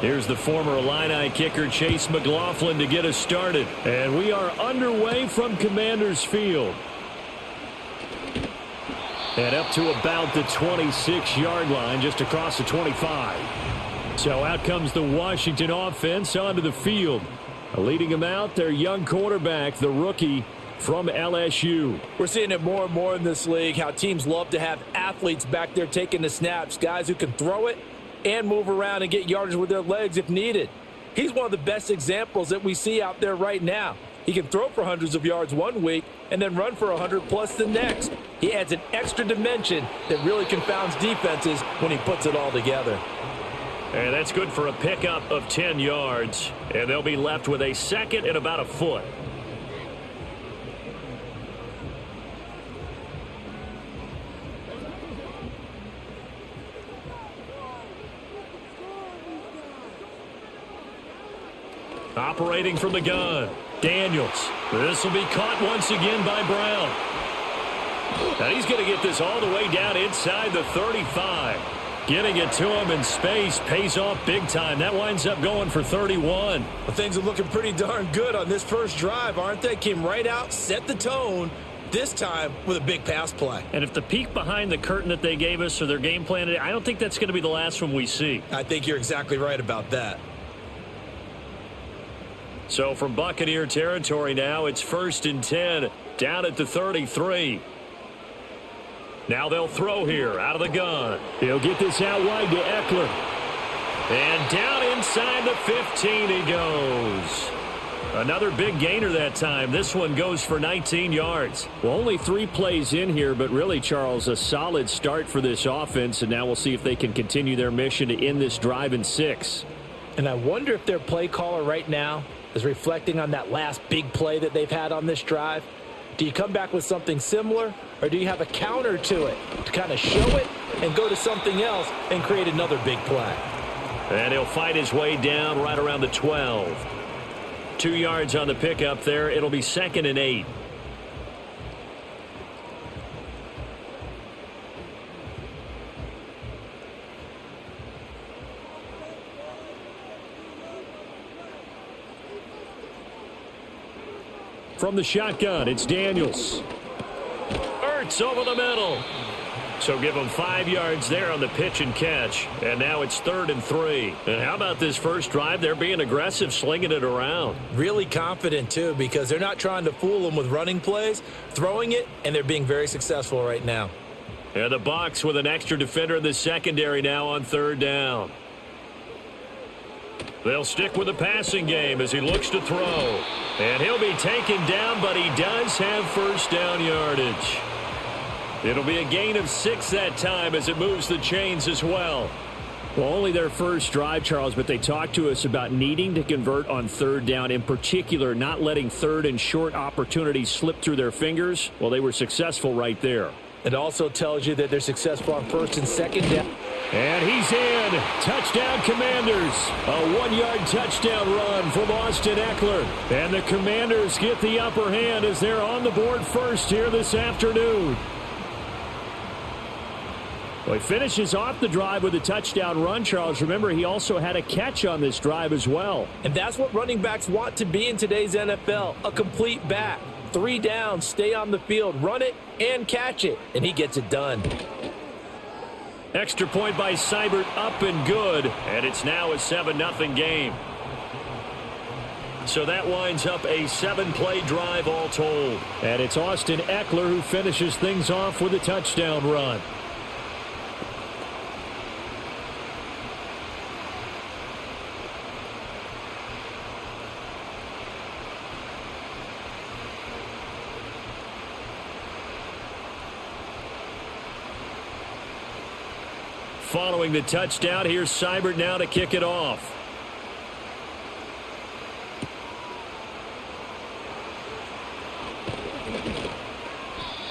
Here's the former Illini kicker Chase McLaughlin to get us started. And we are underway from Commanders Field. And up to about the 26-yard line, just across the 25. So out comes the Washington offense onto the field. Leading them out, their young quarterback, the rookie from LSU. We're seeing it more and more in this league, how teams love to have athletes back there taking the snaps, guys who can throw it and move around and get yardage with their legs if needed. He's one of the best examples that we see out there right now. He can throw for hundreds of yards one week and then run for 100+ the next. He adds an extra dimension that really confounds defenses when he puts it all together. And that's good for a pickup of 10 yards. And they'll be left with a second and about a foot. Operating from the gun, Daniels. This will be caught once again by Brown. And he's going to get this all the way down inside the 35. Getting it to him in space pays off big time. That winds up going for 31. Well, things are looking pretty darn good on this first drive, aren't they? Came right out, set the tone, this time with a big pass play. And if the peek behind the curtain that they gave us or their game plan, I don't think that's going to be the last one we see. I think you're exactly right about that. So from Buccaneer territory now, it's 1st and 10 down at the 33. Now they'll throw here out of the gun. He'll get this out wide to Eckler. And down inside the 15 he goes. Another big gainer that time. This one goes for 19 yards. Well, only 3 plays in here, but really, Charles, a solid start for this offense. And now we'll see if they can continue their mission to end this drive in 6. And I wonder if their play caller right now is reflecting on that last big play that they've had on this drive. Do you come back with something similar, or do you have a counter to it to kind of show it and go to something else and create another big play? And he'll fight his way down right around the 12. 2 yards on the pickup there. It'll be 2nd and 8. From the shotgun, it's Daniels. Ertz over the middle. So give them 5 yards there on the pitch and catch. And now it's 3rd and 3. And how about this first drive? They're being aggressive, slinging it around. Really confident, too, because they're not trying to fool them with running plays, throwing it, and they're being very successful right now. And the Bucs with an extra defender in the secondary now on 3rd down. They'll stick with the passing game as he looks to throw. And he'll be taken down, but he does have first down yardage. It'll be a gain of 6 that time as it moves the chains as well. Well, only their first drive, Charles, but they talked to us about needing to convert on 3rd down, in particular not letting 3rd and short opportunities slip through their fingers. Well, they were successful right there. It also tells you that they're successful on 1st and 2nd down. And he's in. Touchdown, Commanders. A 1-yard touchdown run from Austin Eckler. And the Commanders get the upper hand as they're on the board first here this afternoon. Well, he finishes off the drive with a touchdown run, Charles. Remember, he also had a catch on this drive as well. And that's what running backs want to be in today's NFL, a complete back. 3 downs, stay on the field, run it, and catch it. And he gets it done. Extra point by Seibert, up and good. And it's now a 7-0 game. So that winds up a 7-play drive all told. And it's Austin Eckler who finishes things off with a touchdown run. Following the touchdown, here's Seibert now to kick it off.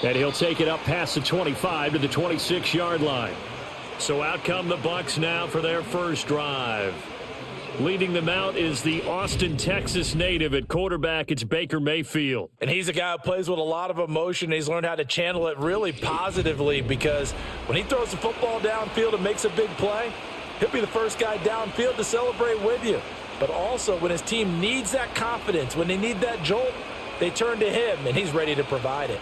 And he'll take it up past the 25 to the 26-yard line. So out come the Bucs now for their first drive. Leading them out is the Austin, Texas native at quarterback. It's Baker Mayfield. And he's a guy who plays with a lot of emotion. He's learned how to channel it really positively, because when he throws the football downfield and makes a big play, He'll be the first guy downfield to celebrate with you. But also, when his team needs that confidence, when they need that jolt, they turn to him, and he's ready to provide it.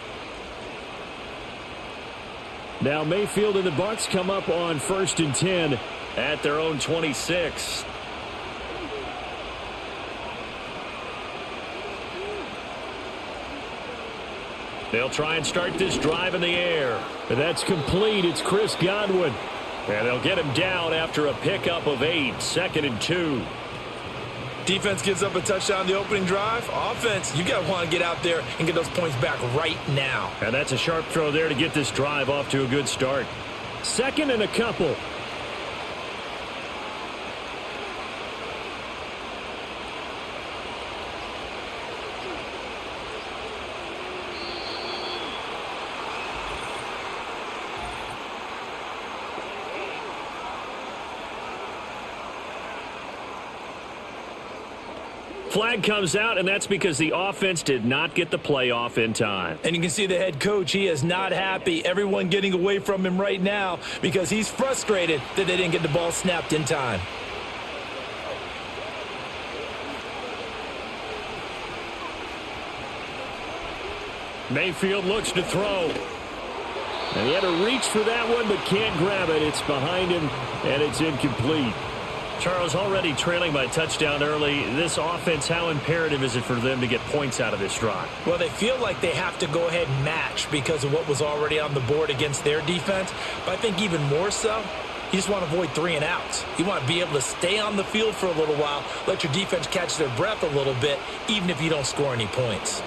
Now Mayfield and the Bucs come up on 1st and 10 at their own 26. They'll try and start this drive in the air. That's complete. It's Chris Godwin. And they'll get him down after a pickup of 8, 2nd and 2. Defense gives up a touchdown the opening drive. Offense, you got to want to get out there and get those points back right now. And that's a sharp throw there to get this drive off to a good start. 2nd and a couple. Flag comes out, and that's because the offense did not get the play off in time. And you can see the head coach, he is not happy. Everyone getting away from him right now because he's frustrated that they didn't get the ball snapped in time. Mayfield looks to throw. And he had to reach for that one, but can't grab it. It's behind him, and it's incomplete. Charles, already trailing by touchdown early. This offense, how imperative is it for them to get points out of this drive? Well, they feel like they have to go ahead and match because of what was already on the board against their defense. But I think even more so, you just want to avoid 3 and outs. You want to be able to stay on the field for a little while, let your defense catch their breath a little bit, even if you don't score any points.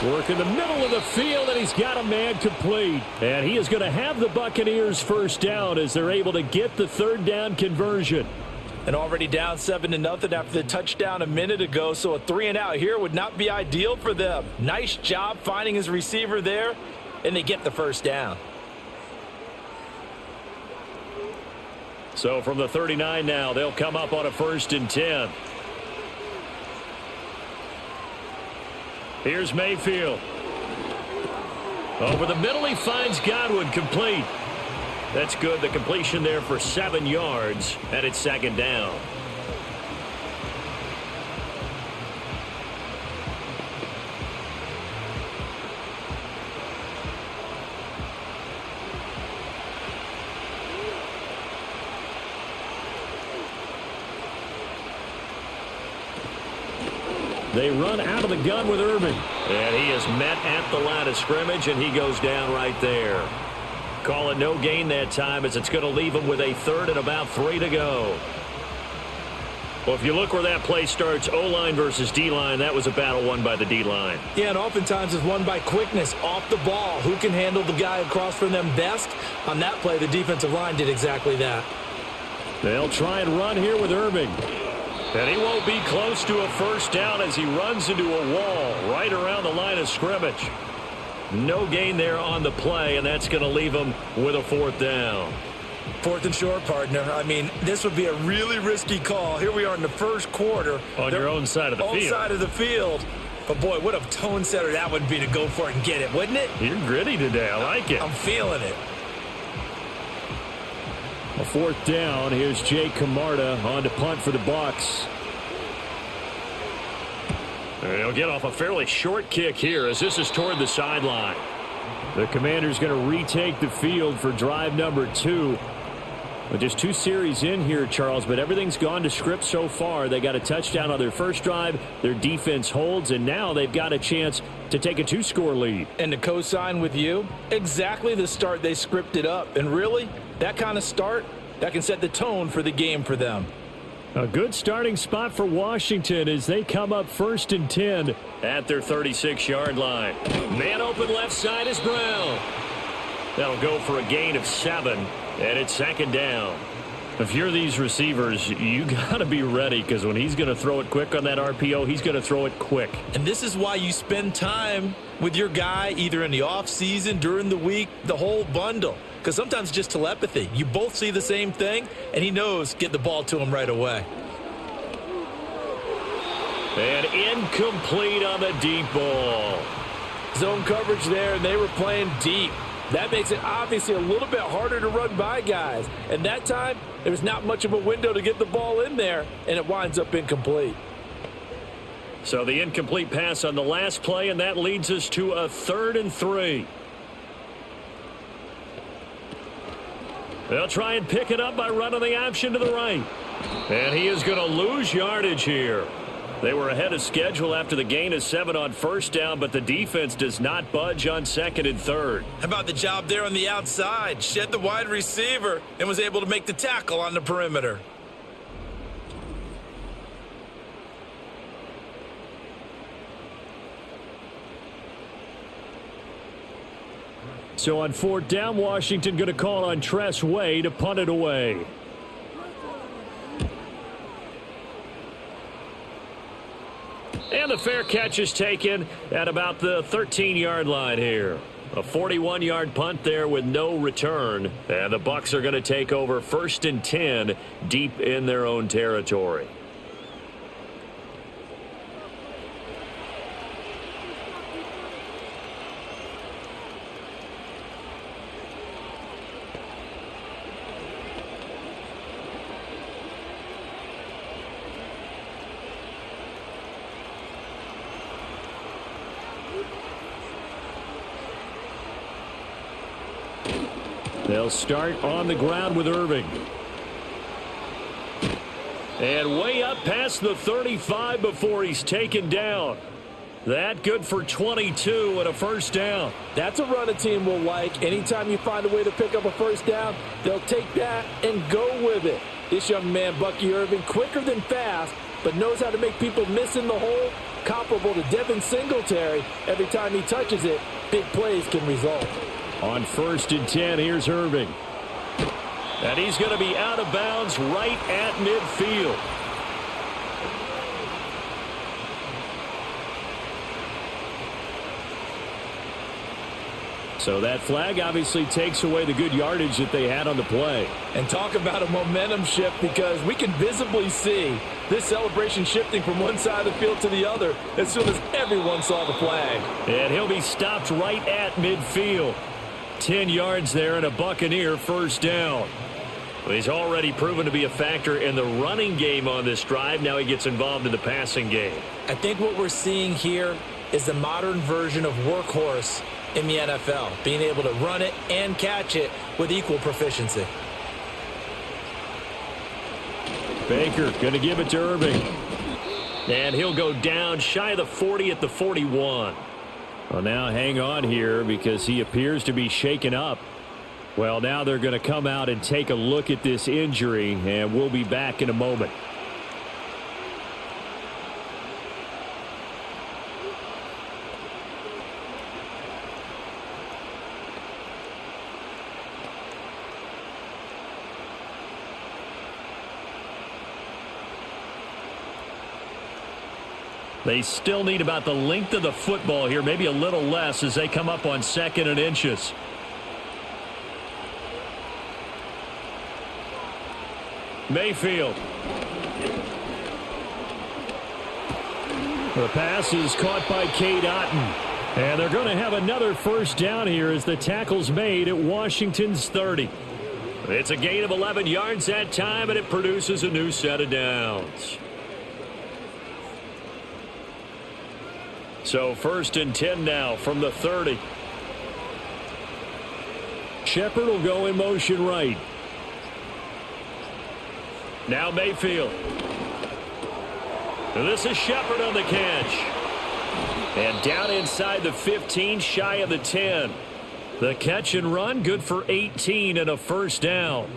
Work in the middle of the field, and he's got a man complete. And he is going to have the Buccaneers first down as they're able to get the 3rd down conversion. And already down 7-0 after the touchdown a minute ago, so a 3 and out here would not be ideal for them. Nice job finding his receiver there, and they get the first down. So from the 39 now, they'll come up on a 1st and 10. Here's Mayfield. Over the middle, he finds Godwin, complete. That's good. The completion there for 7 yards, and it's 2nd down. They run out of the gun with Irving. And he is met at the line of scrimmage, and he goes down right there. Call it no gain that time, as it's going to leave him with a 3rd and about 3 to go. Well, if you look where that play starts, O-line versus D-line, that was a battle won by the D-line. Yeah, and oftentimes it's won by quickness off the ball. Who can handle the guy across from them best? On that play, the defensive line did exactly that. They'll try and run here with Irving. And he won't be close to a first down as he runs into a wall right around the line of scrimmage. No gain there on the play, and that's going to leave him with a 4th down. 4th and short, partner. I mean, this would be a really risky call. Here we are in the first quarter. On your own side of the field. Own side of the field. But, boy, what a tone setter that would be to go for it and get it, wouldn't it? You're gritty today. I like it. I'm feeling it. A 4th down. Here's Jay Camarda on to punt for the Bucs. They'll get off a fairly short kick here as this is toward the sideline. The Commanders going to retake the field for drive number 2. But just 2 series in here, Charles, but everything's gone to script so far. They got a touchdown on their first drive. Their defense holds, and now they've got a chance to take a 2-score lead. And to co-sign with you, exactly the start they scripted up. And really, that kind of start, that can set the tone for the game for them. A good starting spot for Washington as they come up 1st and 10 at their 36-yard line. Man open left side is Brown. That'll go for a gain of 7, and it's 2nd down. If you're these receivers, you got to be ready because when he's going to throw it quick on that RPO, he's going to throw it quick. And this is why you spend time with your guy either in the offseason, during the week, the whole bundle. Because sometimes just telepathy. You both see the same thing, and he knows get the ball to him right away. And incomplete on the deep ball. Zone coverage there, and they were playing deep. That makes it obviously a little bit harder to run by guys. And that time, there's not much of a window to get the ball in there, and it winds up incomplete. So the incomplete pass on the last play, and that leads us to a 3rd and 3. They'll try and pick it up by running the option to the right. And he is going to lose yardage here. They were ahead of schedule after the gain of 7 on first down, but the defense does not budge on 2nd and 3rd. How about the job there on the outside? Shed the wide receiver and was able to make the tackle on the perimeter. So on 4th down, Washington going to call on Tress Way to punt it away. And the fair catch is taken at about the 13-yard line here. A 41-yard punt there with no return. And the Bucs are going to take over 1st and 10 deep in their own territory. They'll start on the ground with Irving. And way up past the 35 before he's taken down. That good for 22 and a first down. That's a run a team will like. Anytime you find a way to pick up a first down, they'll take that and go with it. This young man, Bucky Irving, quicker than fast, but knows how to make people miss in the hole. Comparable to Devin Singletary. Every time he touches it, big plays can result. On 1st and 10, here's Irving. And he's going to be out of bounds right at midfield. So that flag obviously takes away the good yardage that they had on the play. And talk about a momentum shift, because we can visibly see this celebration shifting from one side of the field to the other as soon as everyone saw the flag. And he'll be stopped right at midfield. 10 yards there and a Buccaneer first down. Well, he's already proven to be a factor in the running game on this drive. Now he gets involved in the passing game. I think what we're seeing here is the modern version of workhorse in the NFL, being able to run it and catch it with equal proficiency. Baker going to give it to Irving. And he'll go down shy of the 40 at the 41. Well, now hang on here because he appears to be shaken up. Well, now they're going to come out and take a look at this injury, and we'll be back in a moment. They still need about the length of the football here, maybe a little less as they come up on 2nd and inches. Mayfield. The pass is caught by Cade Otton. And they're going to have another first down here as the tackle's made at Washington's 30. It's a gain of 11 yards that time, and it produces a new set of downs. So 1st and 10 now from the 30. Shepard will go in motion right. Now Mayfield. This is Shepard on the catch. And down inside the 15, shy of the 10. The catch and run, good for 18 and a first down.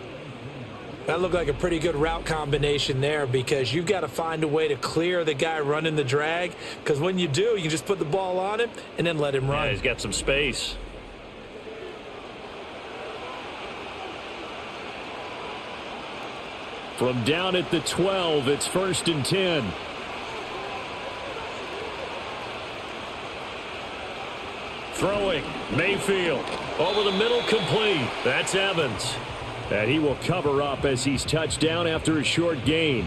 That looked like a pretty good route combination there, because you've got to find a way to clear the guy running the drag, because when you do, you just put the ball on him and then let him run. Yeah, he's got some space. From down at the 12, it's 1st and 10. Throwing, Mayfield. Over the middle, complete. That's Evans. And he will cover up as he's touched down after a short gain.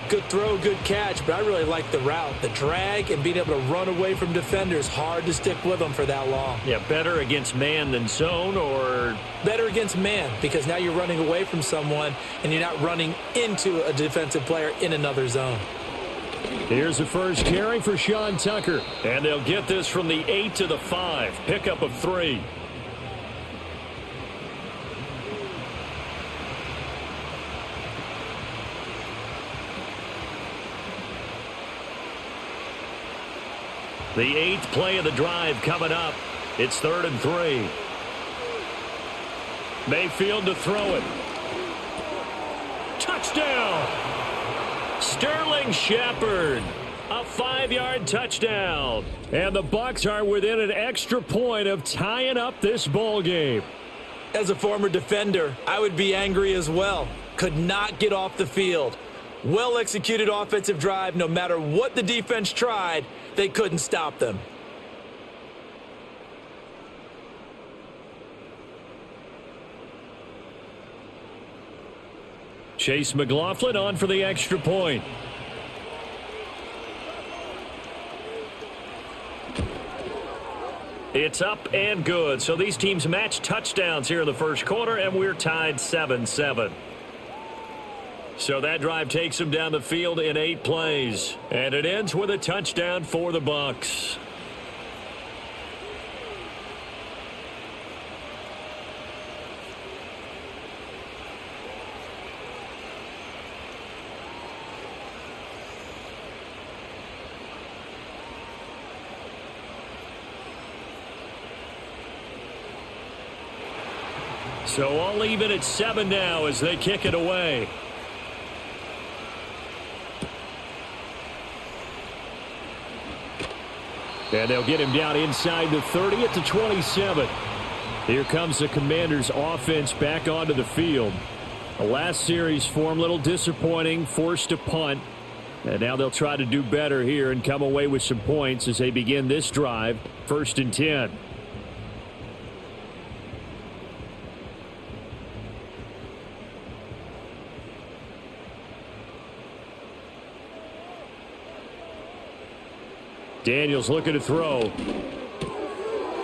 Good throw, good catch, but I really like the route. The drag and being able to run away from defenders, hard to stick with them for that long. Yeah, better against man than zone, or? Better against man, because now you're running away from someone and you're not running into a defensive player in another zone. Here's the first carry for Sean Tucker. And they'll get this from the 8 to the 5. Pickup of 3. The 8th play of the drive coming up. It's 3rd and 3. Mayfield to throw it. Touchdown! Sterling Shepard. A 5-yard touchdown. And the Bucs are within an extra point of tying up this ball game. As a former defender, I would be angry as well. Could not get off the field. Well-executed offensive drive. No matter what the defense tried, they couldn't stop them. Chase McLaughlin on for the extra point. It's up and good. So these teams match touchdowns here in the first quarter, and we're tied 7-7. So that drive takes them down the field in 8 plays. And it ends with a touchdown for the Bucs. So all even at 7 now as they kick it away. And they'll get him down inside the 30 at the 27. Here comes the Commanders' offense back onto the field. The last series form a little disappointing, forced a punt. And now they'll try to do better here and come away with some points as they begin this drive, 1st and 10. Daniels looking to throw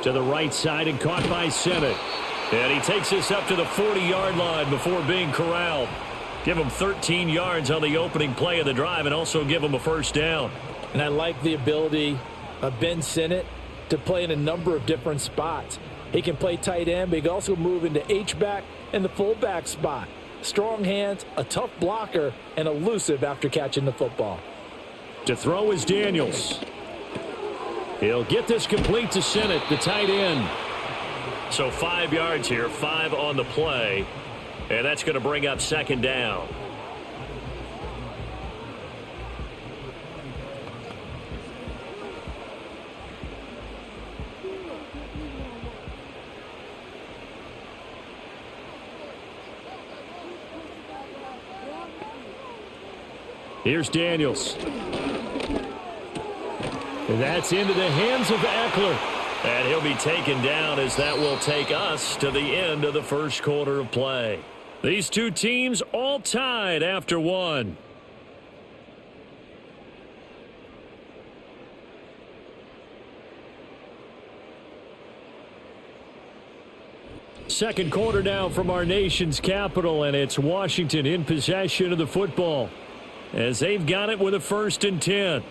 to the right side and caught by Sennett. And he takes this up to the 40-yard line before being corralled. Give him 13 yards on the opening play of the drive and also give him a first down. And I like the ability of Ben Sennett to play in a number of different spots. He can play tight end, but he can also move into H-back and the fullback spot. Strong hands, a tough blocker, and elusive after catching the football. To throw is Daniels. He'll get this complete to Sennett, the tight end. So 5 yards here, 5 on the play. And that's going to bring up 2nd down. Here's Daniels. And that's into the hands of Eckler. And he'll be taken down as that will take us to the end of the first quarter of play. These two teams all tied after 1. Second quarter now from our nation's capital, and it's Washington in possession of the football as they've got it with a 1st and 10.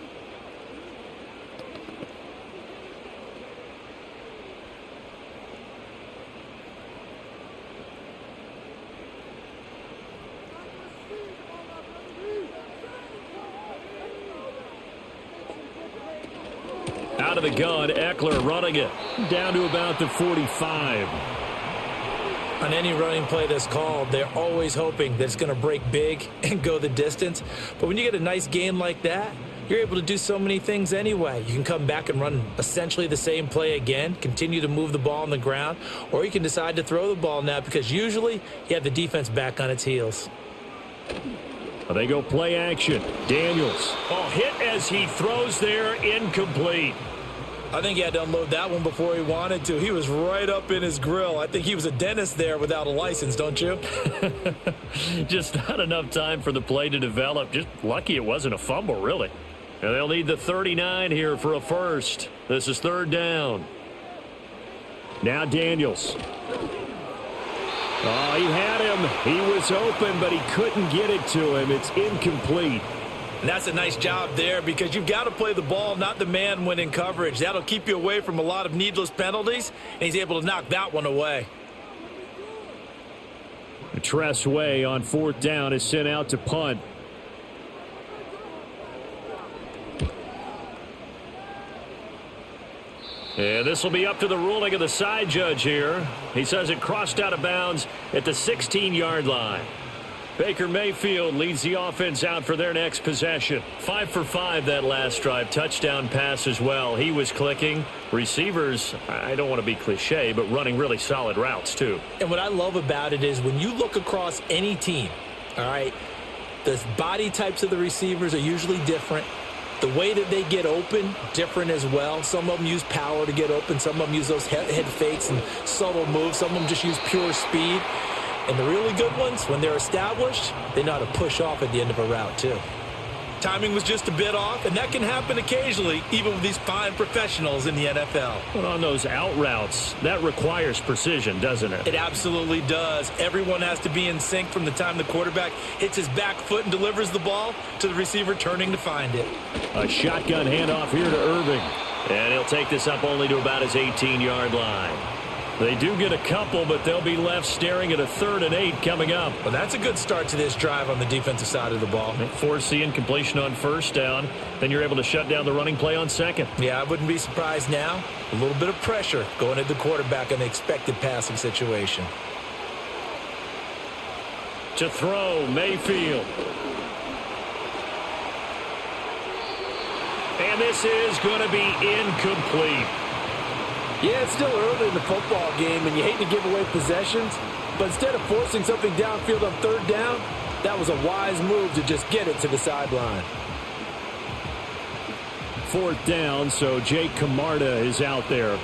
Out of the gun, Eckler running it down to about the 45. On any running play that's called, they're always hoping that it's going to break big and go the distance. But when you get a nice game like that, you're able to do so many things anyway. You can come back and run essentially the same play again, continue to move the ball on the ground, or you can decide to throw the ball now because usually you have the defense back on its heels. They go play action. Daniels. Oh, hit as he throws there, incomplete. I think he had to unload that one before he wanted to. He was right up in his grill. I think he was a dentist there without a license, don't you? Just not enough time for the play to develop. Just lucky it wasn't a fumble, really. And they'll need the 39 here for a first. This is third down. Now Daniels. Oh, he had him. He was open, but he couldn't get it to him. It's incomplete. And that's a nice job there because you've got to play the ball, not the man when in coverage. That'll keep you away from a lot of needless penalties, and he's able to knock that one away. Tressway on fourth down is sent out to punt. And this will be up to the ruling of the side judge here. He says it crossed out of bounds at the 16-yard line. Baker Mayfield leads the offense out for their next possession. 5 for 5 that last drive. Touchdown pass as well. He was clicking. Receivers, I don't want to be cliche, but running really solid routes too. And what I love about it is when you look across any team, all right, the body types of the receivers are usually different. The way that they get open, different as well. Some of them use power to get open. Some of them use those head fakes and subtle moves. Some of them just use pure speed. And the really good ones, when they're established, they know how to push off at the end of a route, too. Timing was just a bit off, and that can happen occasionally, even with these fine professionals in the NFL. But on those out routes, that requires precision, doesn't it? It absolutely does. Everyone has to be in sync from the time the quarterback hits his back foot and delivers the ball to the receiver turning to find it. A shotgun handoff here to Irving. And he'll take this up only to about his 18-yard line. They do get a couple, but they'll be left staring at a 3rd and 8 coming up. Well, that's a good start to this drive on the defensive side of the ball. Force the incompletion on first down. Then you're able to shut down the running play on second. Yeah, I wouldn't be surprised now. A little bit of pressure going at the quarterback in the expected passing situation. To throw, Mayfield. And this is going to be incomplete. Yeah, it's still early in the football game, and you hate to give away possessions, but instead of forcing something downfield on third down, that was a wise move to just get it to the sideline. Fourth down, so Jake Camarda is out there.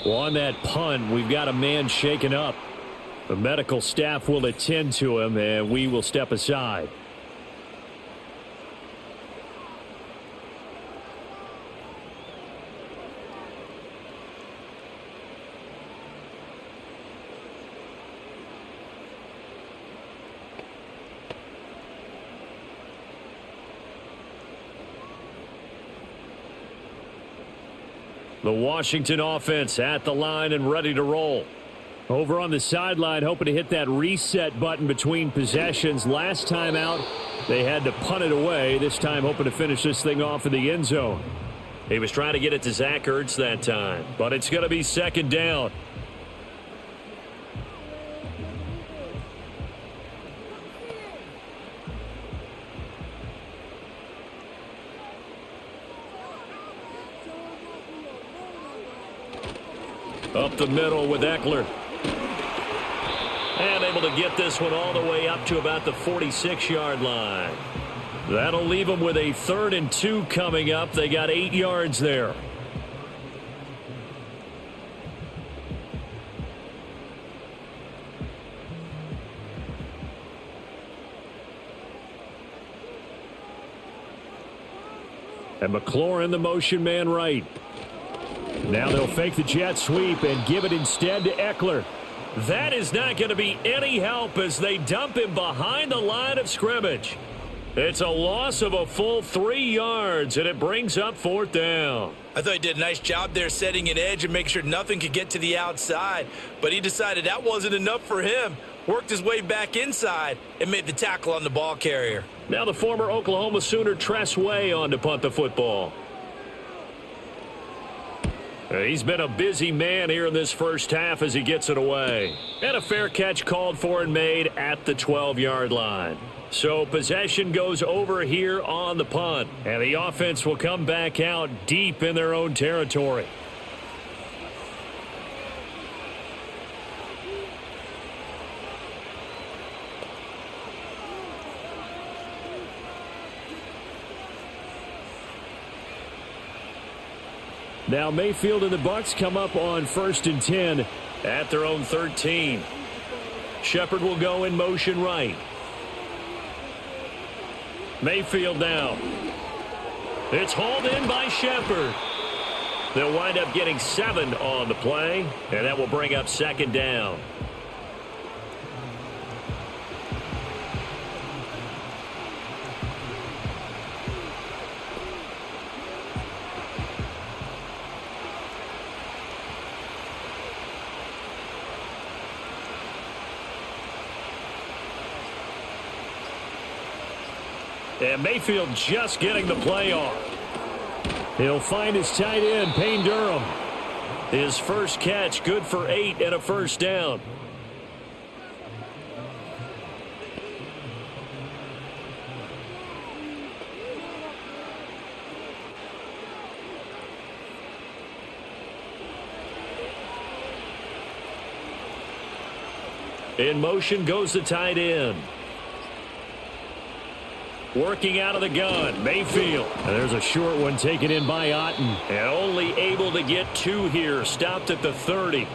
Well, on that punt, we've got a man shaken up. The medical staff will attend to him, and we will step aside. The Washington offense at the line and ready to roll. Over on the sideline, hoping to hit that reset button between possessions. Last time out, they had to punt it away. This time, hoping to finish this thing off in the end zone. He was trying to get it to Zach Ertz that time, but it's going to be second down. Up the middle with Eckler. And able to get this one all the way up to about the 46-yard line. That'll leave them with a 3rd and 2 coming up. They got 8 yards there. And McLaurin, the motion man right. Now they'll fake the jet sweep and give it instead to Eckler. That is not going to be any help as they dump him behind the line of scrimmage. It's a loss of a full 3 yards, and it brings up 4th down. I thought he did a nice job there setting an edge and making sure nothing could get to the outside. But he decided that wasn't enough for him. Worked his way back inside and made the tackle on the ball carrier. Now the former Oklahoma Sooner Tressway on to punt the football. He's been a busy man here in this first half as he gets it away. And a fair catch called for and made at the 12-yard line. So possession goes over here on the punt. And the offense will come back out deep in their own territory. Now Mayfield and the Bucs come up on 1st and 10 at their own 13. Shepard will go in motion right. Mayfield now. It's hauled in by Shepard. They'll wind up getting 7 on the play, and that will bring up 2nd down. And Mayfield just getting the play off. He'll find his tight end, Payne Durham. His first catch, good for 8 and a first down. In motion goes the tight end. Working out of the gun, Mayfield. And there's a short one taken in by Otten. And only able to get 2 here. Stopped at the 30.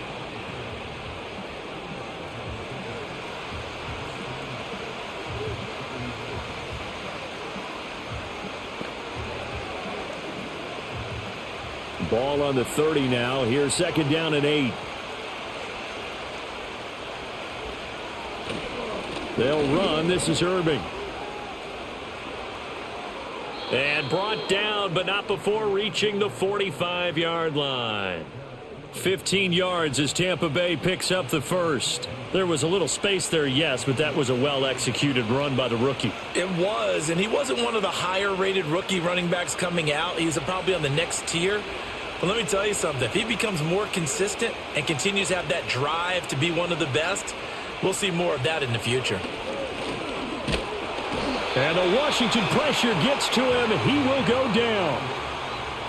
Ball on the 30 now. Here's 2nd down and 8. They'll run. This is Irving. And brought down, but not before reaching the 45-yard line. 15 yards as Tampa Bay picks up the first. There was a little space there, yes, but that was a well-executed run by the rookie. It was, and he wasn't one of the higher-rated rookie running backs coming out. He's probably on the next tier. But let me tell you something. If he becomes more consistent and continues to have that drive to be one of the best, we'll see more of that in the future. And the Washington pressure gets to him. He will go down.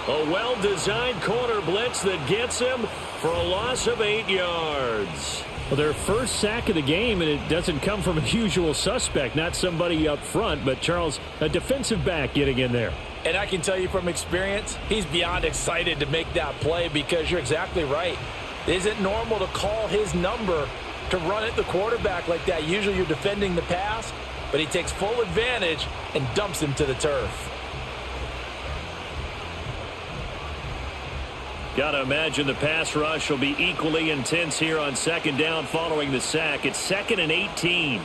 A well-designed corner blitz that gets him for a loss of 8 yards. Well, their first sack of the game, and it doesn't come from a usual suspect, not somebody up front, but Charles, a defensive back getting in there. And I can tell you from experience, he's beyond excited to make that play because you're exactly right. It isn't normal to call his number to run at the quarterback like that. Usually you're defending the pass, but he takes full advantage and dumps him to the turf. Got to imagine the pass rush will be equally intense here on 2nd down following the sack. It's 2nd and 18.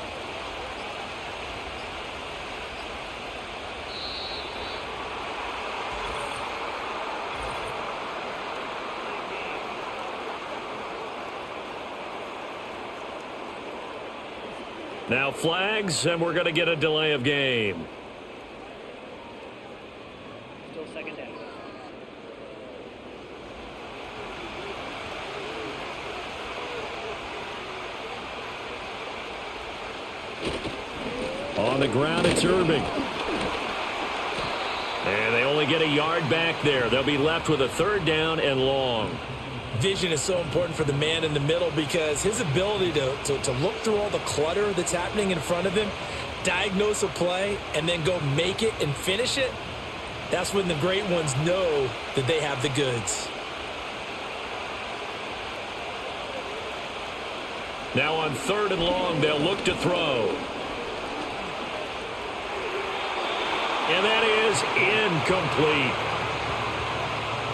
Now flags, and we're going to get a delay of game. Still 2nd down. On the ground, it's Irving. And they only get a yard back there. They'll be left with a 3rd down and long. Vision is so important for the man in the middle because his ability to look through all the clutter that's happening in front of him, diagnose a play, and then go make it and finish it, that's when the great ones know that they have the goods. Now on 3rd and long, they'll look to throw. And that is incomplete.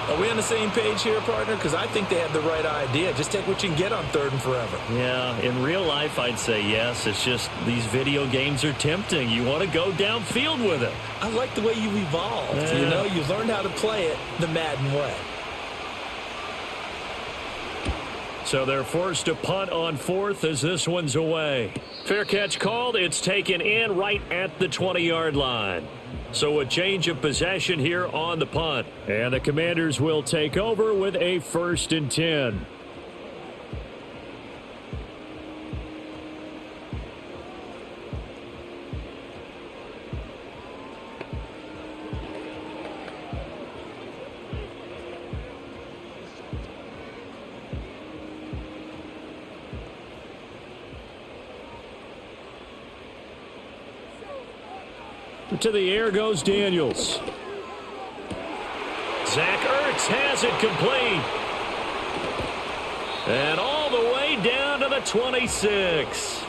Are we on the same page here, partner? Because I think they had the right idea. Just take what you can get on 3rd and forever. Yeah, in real life, I'd say yes. It's just these video games are tempting. You want to go downfield with it. I like the way you evolved. Yeah. You know, you learned how to play it the Madden way. So they're forced to punt on 4th as this one's away. Fair catch called. It's taken in right at the 20-yard line. So a change of possession here on the punt. And the Commanders will take over with a 1st and 10. To the air goes Daniels. Zach Ertz Pitts has it complete. And all the way down to the 26.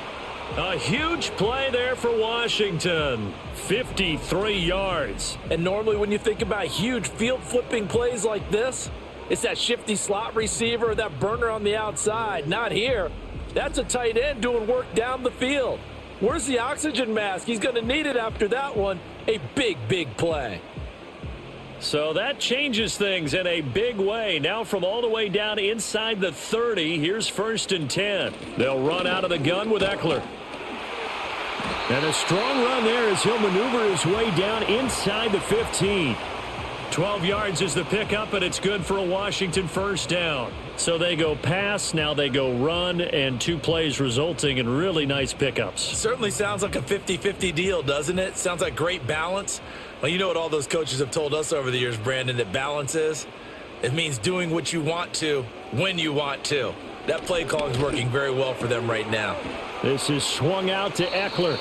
A huge play there for Washington. 53 yards. And normally when you think about huge field-flipping plays like this, it's that shifty slot receiver or that burner on the outside. Not here. That's a tight end doing work down the field. Where's the oxygen mask? He's going to need it after that one. A big, big play. So that changes things in a big way. Now from all the way down inside the 30, here's 1st and 10. They'll run out of the gun with Eckler. And a strong run there as he'll maneuver his way down inside the 15. 12 yards is the pickup, and it's good for a Washington first down. So they go pass, now they go run, and 2 plays resulting in really nice pickups. Certainly sounds like a 50-50 deal, doesn't it? Sounds like great balance. Well, you know what all those coaches have told us over the years, Brandon, that balance is? It means doing what you want to when you want to. That play calling is working very well for them right now. This is swung out to Eckler.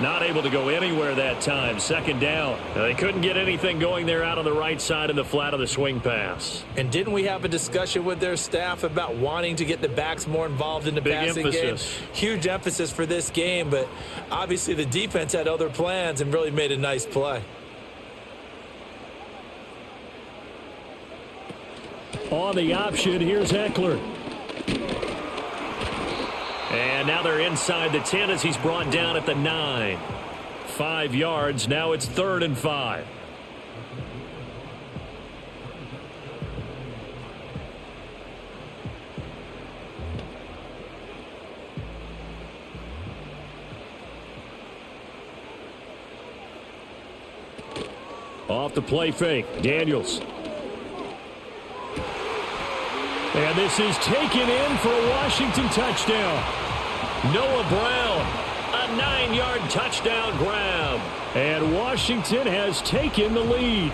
Not able to go anywhere that time. 2nd down. They couldn't get anything going there out on the right side in the flat of the swing pass. And didn't we have a discussion with their staff about wanting to get the backs more involved in the passing game? Huge emphasis for this game, but obviously the defense had other plans and really made a nice play. On the option, here's Eckler. And now they're inside the 10 as he's brought down at the 9. 5 yards. Now it's 3rd and 5. Off the play fake. Daniels. And this is taken in for a Washington touchdown. Noah Brown, a 9-yard touchdown grab. And Washington has taken the lead.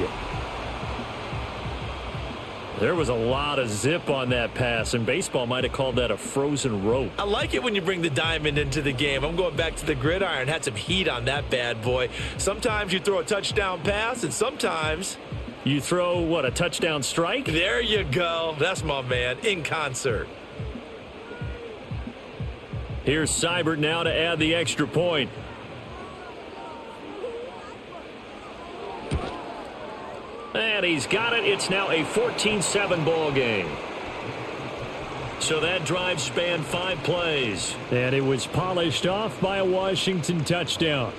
There was a lot of zip on that pass, and baseball might have called that a frozen rope. I like it when you bring the diamond into the game. I'm going back to the gridiron. Had some heat on that bad boy. Sometimes you throw a touchdown pass, and sometimes you throw, what, a touchdown strike? There you go. That's my man, in concert. Here's Seibert now to add the extra point. And he's got it. It's now a 14-7 ball game. So that drive spanned 5 plays. And it was polished off by a Washington touchdown.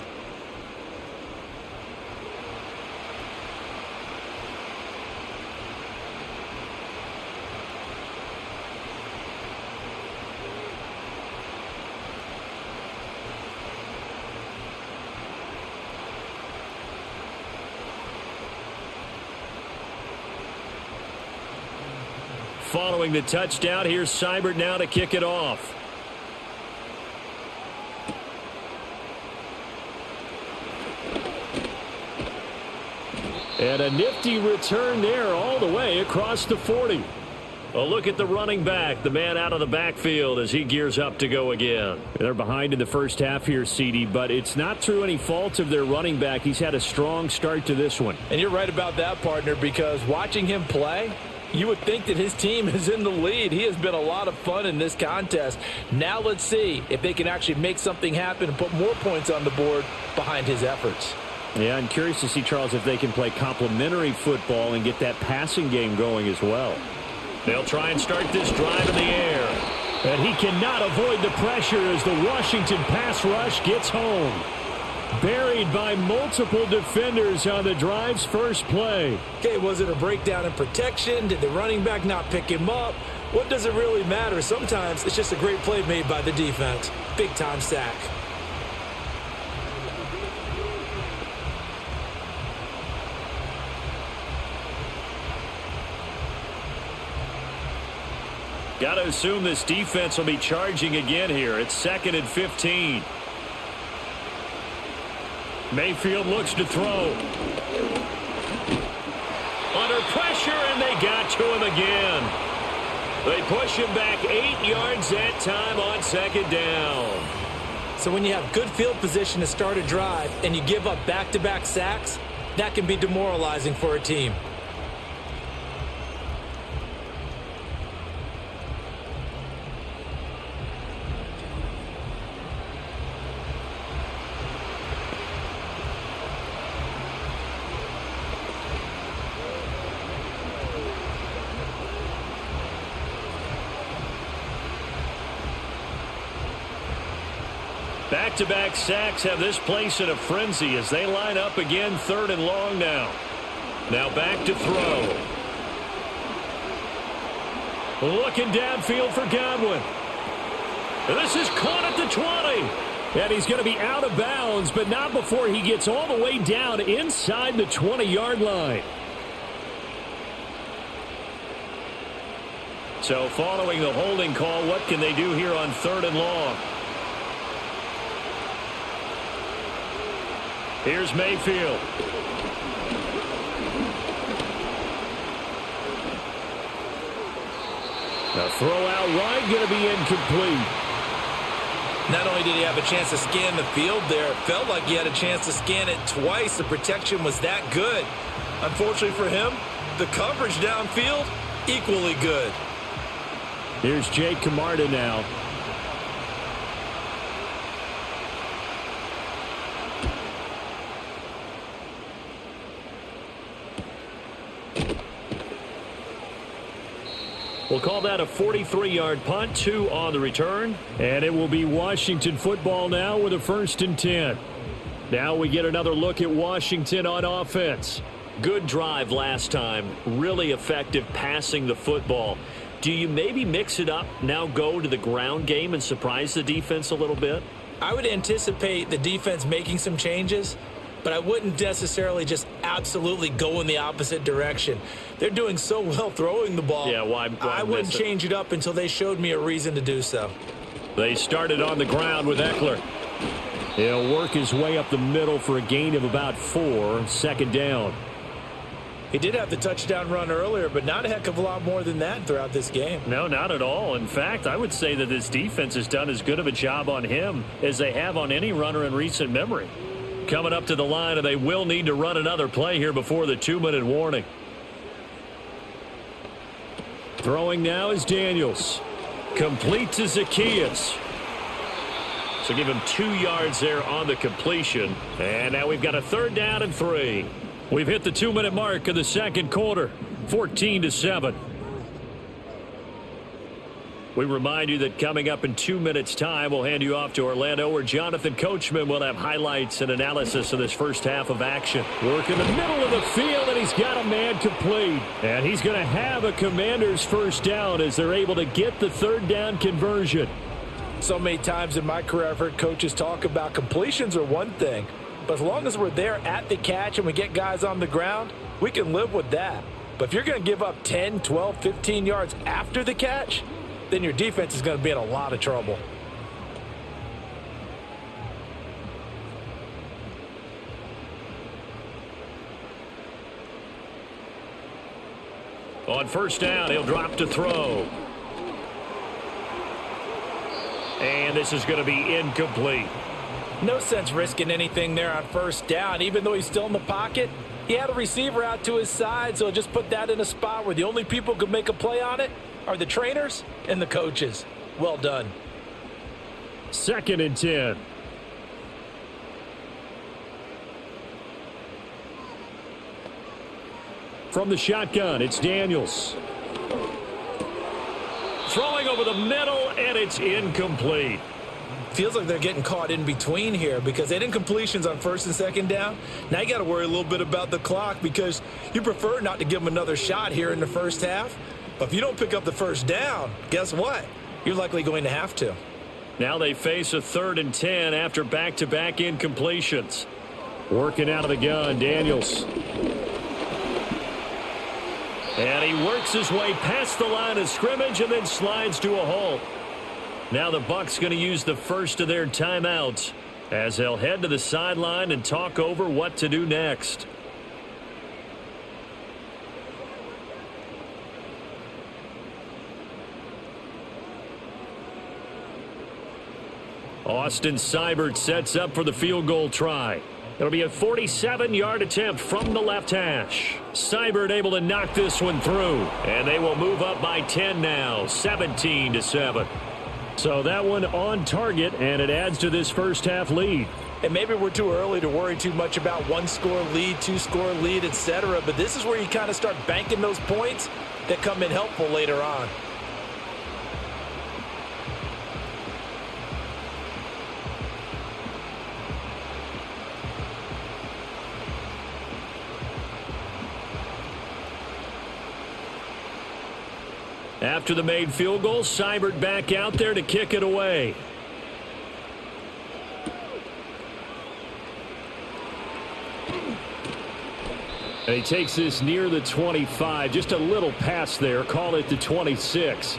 Following the touchdown, here's Seibert now to kick it off. And a nifty return there all the way across the 40. A look at the running back, the man out of the backfield as he gears up to go again. They're behind in the first half here, CD, but it's not through any fault of their running back. He's had a strong start to this one. And you're right about that, partner, because watching him play, you would think that his team is in the lead. He has been a lot of fun in this contest. Now let's see if they can actually make something happen and put more points on the board behind his efforts. Yeah, I'm curious to see, Charles, if they can play complementary football and get that passing game going as well. They'll try and start this drive in the air. And he cannot avoid the pressure as the Washington pass rush gets home. Buried by multiple defenders on the drive's first play. Okay, was it a breakdown in protection? Did the running back not pick him up? What does it really matter? Sometimes it's just a great play made by the defense. Big-time sack. Got to assume this defense will be charging again here. It's 2nd and 15. Mayfield looks to throw. Under pressure, and they got to him again. They push him back 8 yards that time on 2nd down. So when you have good field position to start a drive and you give up back-to-back sacks, that can be demoralizing for a team. Back-to-back sacks have this place in a frenzy as they line up again 3rd and long now. Now back to throw. Looking downfield for Godwin. This is caught at the 20. And he's going to be out of bounds, but not before he gets all the way down inside the 20-yard line. So following the holding call, what can they do here on 3rd and long? Here's Mayfield. The throw out right, going to be incomplete. Not only did he have a chance to scan the field there, it felt like he had a chance to scan it twice. The protection was that good. Unfortunately for him, the coverage downfield, equally good. Here's Jake Camarda now. We'll call that a 43-yard punt, 2 on the return. And it will be Washington football now with a 1st and 10. Now we get another look at Washington on offense. Good drive last time. Really effective passing the football. Do you maybe mix it up, now go to the ground game and surprise the defense a little bit? I would anticipate the defense making some changes, but I wouldn't necessarily just absolutely go in the opposite direction. They're doing so well throwing the ball. Yeah, why I wouldn't change it up until they showed me a reason to do so. They started on the ground with Eckler. He'll work his way up the middle for a gain of about 4, 2nd down. He did have the touchdown run earlier, but not a heck of a lot more than that throughout this game. No, not at all. In fact, I would say that this defense has done as good of a job on him as they have on any runner in recent memory. Coming up to the line, and they will need to run another play here before the 2-minute warning. Throwing now is Daniels. Complete to Zacchaeus. So give him 2 yards there on the completion. And now we've got a 3rd down and 3. We've hit the 2-minute mark of the 2nd quarter, 14-7. We remind you that coming up in 2 minutes' time, we'll hand you off to Orlando, where Jonathan Coachman will have highlights and analysis of this first half of action. Work in the middle of the field, and he's got a man complete. And he's going to have a Commanders 1st down as they're able to get the 3rd down conversion. So many times in my career, I've heard coaches talk about completions are one thing. But as long as we're there at the catch and we get guys on the ground, we can live with that. But if you're going to give up 10, 12, 15 yards after the catch, then your defense is going to be in a lot of trouble. On 1st down, he'll drop to throw. And this is going to be incomplete. No sense risking anything there on 1st down. Even though he's still in the pocket, he had a receiver out to his side, so just put that in a spot where the only people who could make a play on it are the trainers and the coaches. Well done. 2nd and 10. From the shotgun, it's Daniels. Throwing over the middle, and it's incomplete. Feels like they're getting caught in between here because they didn't completions on 1st and 2nd down. Now you got to worry a little bit about the clock because you prefer not to give them another shot here in the 1st half. But if you don't pick up the 1st down, guess what? You're likely going to have to. Now they face a 3rd and 10 after back-to-back incompletions. Working out of the gun, Daniels. And he works his way past the line of scrimmage and then slides to a halt. Now the Bucs going to use the first of their timeouts as they'll head to the sideline and talk over what to do next. Austin Seibert sets up for the field goal try. It'll be a 47-yard attempt from the left hash. Seibert able to knock this one through, and they will move up by 10 now, 17-7. So that one on target, and it adds to this first half lead. And maybe we're too early to worry too much about 1-score lead, 2-score lead, etc. But this is where you kind of start banking those points that come in helpful later on. After the made field goal, Seibert back out there to kick it away. And he takes this near the 25. Just a little pass there. Call it the 26.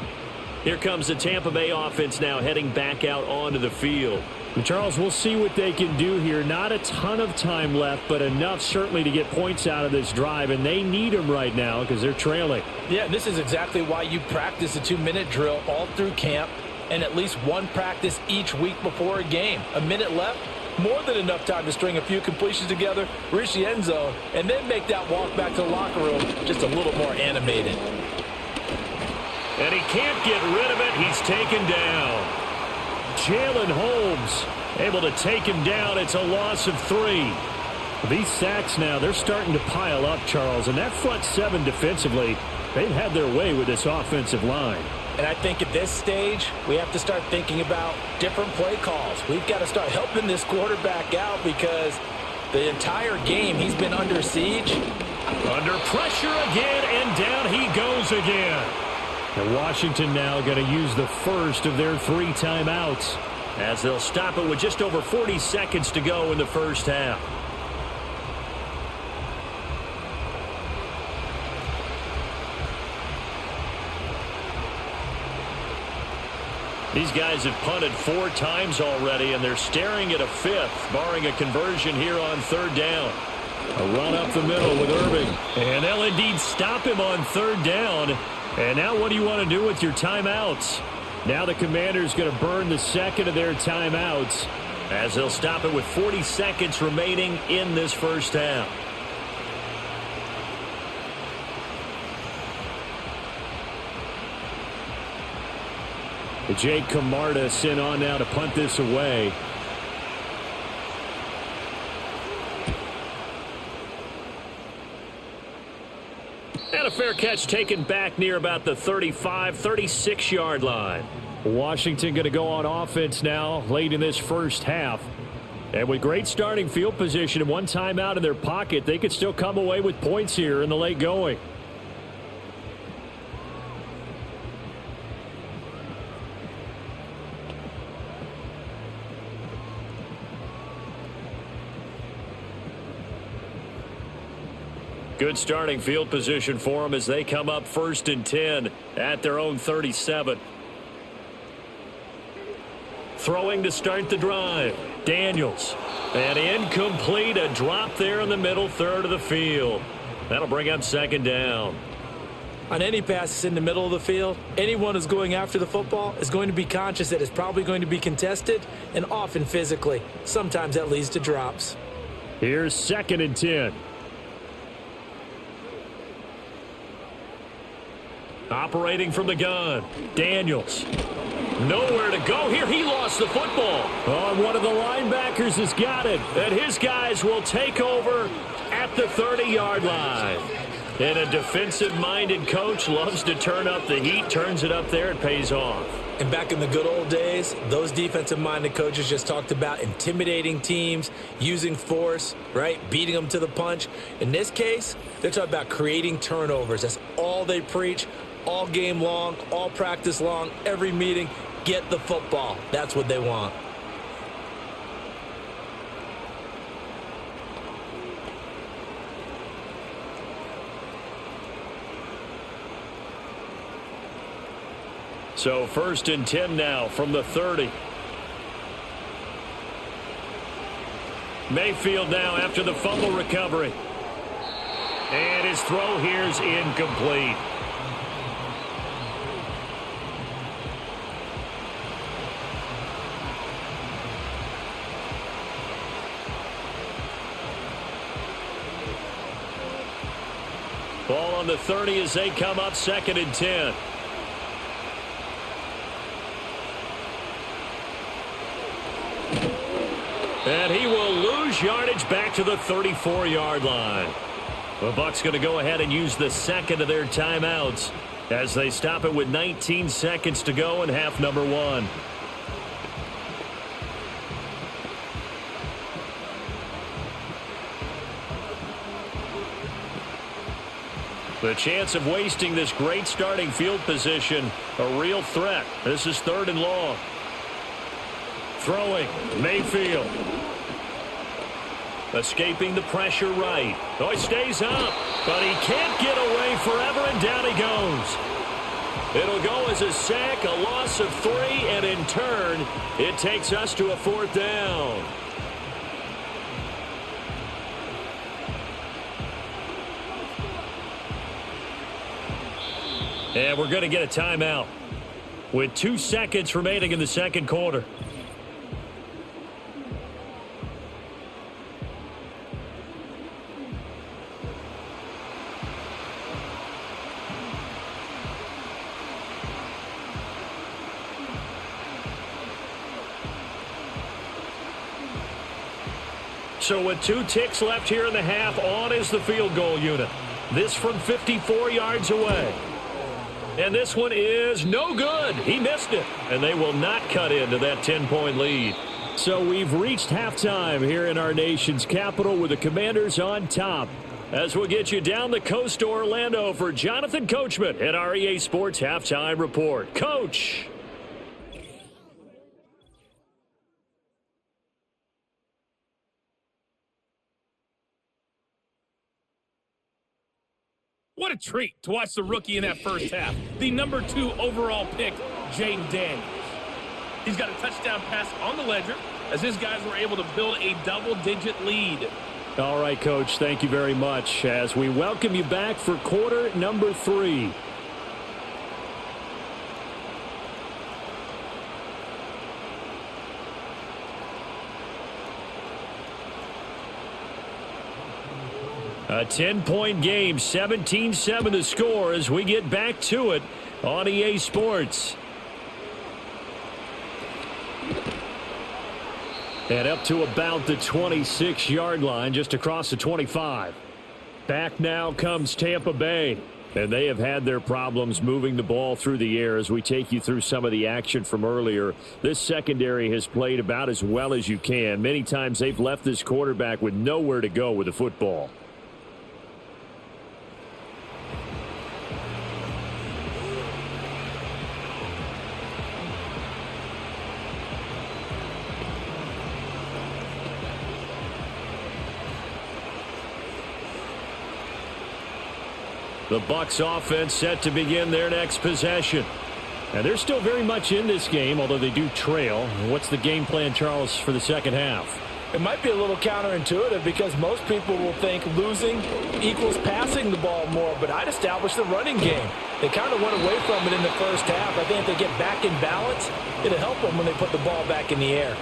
Here comes the Tampa Bay offense now heading back out onto the field. Charles, we'll see what they can do here. Not a ton of time left, but enough certainly to get points out of this drive, and they need them right now because they're trailing. Yeah, this is exactly why you practice a 2-minute drill all through camp and at least one practice each week before a game. A minute left, more than enough time to string a few completions together, reach the end zone, and then make that walk back to the locker room just a little more animated. And he can't get rid of it. He's taken down. Jalen Holmes able to take him down. It's a loss of 3. These sacks now, they're starting to pile up, Charles. And that front 7 defensively, they've had their way with this offensive line. And I think at this stage, we have to start thinking about different play calls. We've got to start helping this quarterback out because the entire game he's been under siege. Under pressure again, and down he goes again. And Washington now going to use the first of their 3 timeouts, as they'll stop it with just over 40 seconds to go in the first half. These guys have punted 4 times already, and they're staring at a 5th, barring a conversion here on 3rd down. A run up the middle with Irving. And they'll indeed stop him on 3rd down. And now what do you want to do with your timeouts? Now the Commanders going to burn the second of their timeouts, as they'll stop it with 40 seconds remaining in this first half. Jake Camarda sent on now to punt this away. And a fair catch taken back near about the 35, 36-yard line. Washington going to go on offense now late in this first half. And with great starting field position and 1 timeout in their pocket, they could still come away with points here in the late going. Good starting field position for them as they come up 1st and 10 at their own 37. Throwing to start the drive. Daniels. And incomplete. A drop there in the middle third of the field. That'll bring up 2nd down. On any passes in the middle of the field, anyone who's going after the football is going to be conscious that it's probably going to be contested and often physically. Sometimes that leads to drops. Here's 2nd and 10. Operating from the gun. Daniels. Nowhere to go here. He lost the football. Oh, and one of the linebackers has got it. And his guys will take over at the 30-yard line. And a defensive-minded coach loves to turn up the heat, turns it up there, it pays off. And back in the good old days, those defensive-minded coaches just talked about intimidating teams, using force, right, beating them to the punch. In this case, they're talking about creating turnovers. That's all they preach, all game long, all practice long, every meeting. Get the football. That's what they want. So 1st and 10 now from the 30. Mayfield now after the fumble recovery. And his throw here's incomplete. Ball on the 30 as they come up 2nd and 10. And he will lose yardage back to the 34-yard line. The Bucs going to go ahead and use the 2nd of their timeouts as they stop it with 19 seconds to go in half number 1. The chance of wasting this great starting field position, a real threat. This is 3rd and long. Throwing, Mayfield. Escaping the pressure right. Oh, he stays up, but he can't get away forever, and down he goes. It'll go as a sack, a loss of 3, and in turn, it takes us to a 4th down. And we're going to get a timeout with 2 seconds remaining in the second quarter. So with 2 ticks left here in the half, on is the field goal unit. This from 54 yards away. And this one is no good. He missed it. And they will not cut into that 10-point lead. So we've reached halftime here in our nation's capital with the Commanders on top. As we'll get you down the coast to Orlando for Jonathan Coachman at our EA Sports Halftime Report. Coach. What a treat to watch the rookie in that first half. The number 2 overall pick, Jaden Daniels. He's got a touchdown pass on the ledger as his guys were able to build a double-digit lead. All right, Coach, thank you very much as we welcome you back for quarter number 3. A 10-point game, 17-7 to score as we get back to it on EA Sports. And up to about the 26-yard line, just across the 25. Back now comes Tampa Bay. And they have had their problems moving the ball through the air as we take you through some of the action from earlier. This secondary has played about as well as you can. Many times they've left this quarterback with nowhere to go with the football. The Bucs offense set to begin their next possession. And they're still very much in this game, although they do trail. What's the game plan, Charles, for the second half? It might be a little counterintuitive because most people will think losing equals passing the ball more, but I'd establish the running game. They kind of went away from it in the first half. I think if they get back in balance, it'll help them when they put the ball back in the air.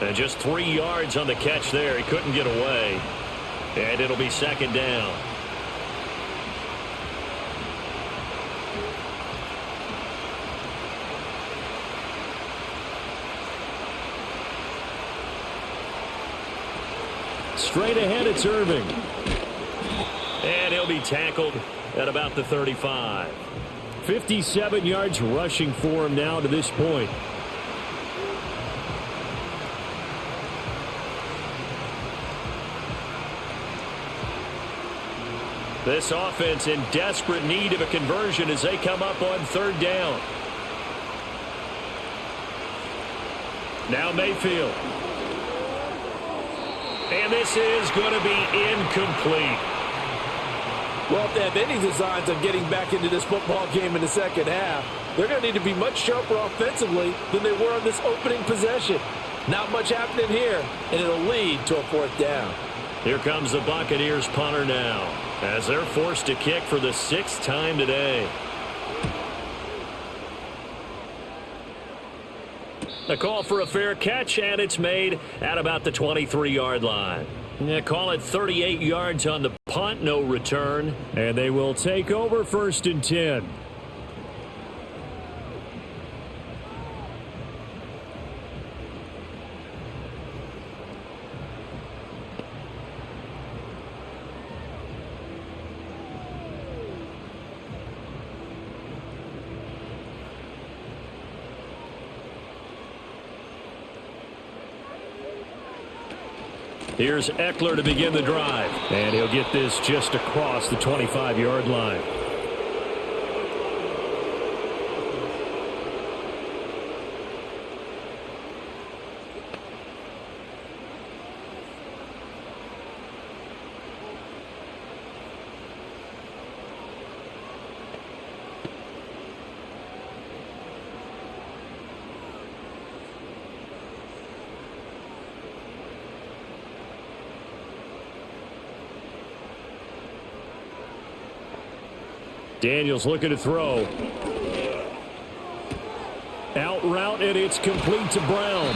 And just 3 yards on the catch there. He couldn't get away. And it'll be second down. Straight ahead, it's Irving. And he'll be tackled at about the 35. 57 yards rushing for him now to this point. This offense in desperate need of a conversion as they come up on third down. Now Mayfield. And this is going to be incomplete. Well, if they have any designs of getting back into this football game in the second half, they're going to need to be much sharper offensively than they were on this opening possession. Not much happening here, and it'll lead to a fourth down. Here comes the Buccaneers punter now, as they're forced to kick for the 6th time today. A call for a fair catch, and it's made at about the 23-yard line. Call it 38 yards on the punt, no return. And they will take over 1st and 10. Here's Eckler to begin the drive. And he'll get this just across the 25-yard line. Daniels looking to throw. Out route, and it's complete to Brown.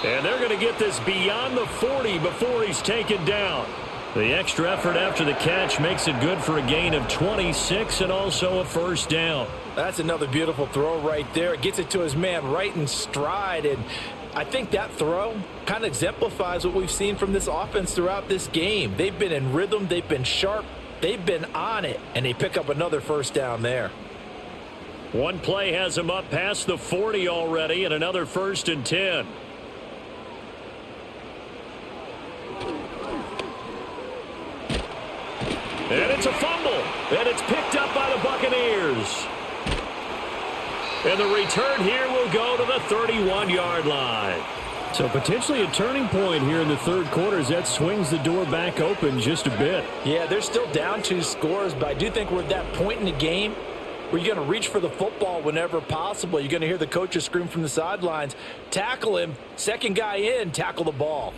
And they're going to get this beyond the 40 before he's taken down. The extra effort after the catch makes it good for a gain of 26 and also a first down. That's another beautiful throw right there. It gets it to his man right in stride. And I think that throw kind of exemplifies what we've seen from this offense throughout this game. They've been in rhythm. They've been sharp. They've been on it, and they pick up another first down there. One play has him up past the 40 already, and another 1st and 10. And it's a fumble, and it's picked up by the Buccaneers. And the return here will go to the 31-yard line. So potentially a turning point here in the third quarter as that swings the door back open just a bit. Yeah, they're still down 2 scores, but I do think we're at that point in the game where you're going to reach for the football whenever possible. You're going to hear the coaches scream from the sidelines, tackle him, second guy in, tackle the ball.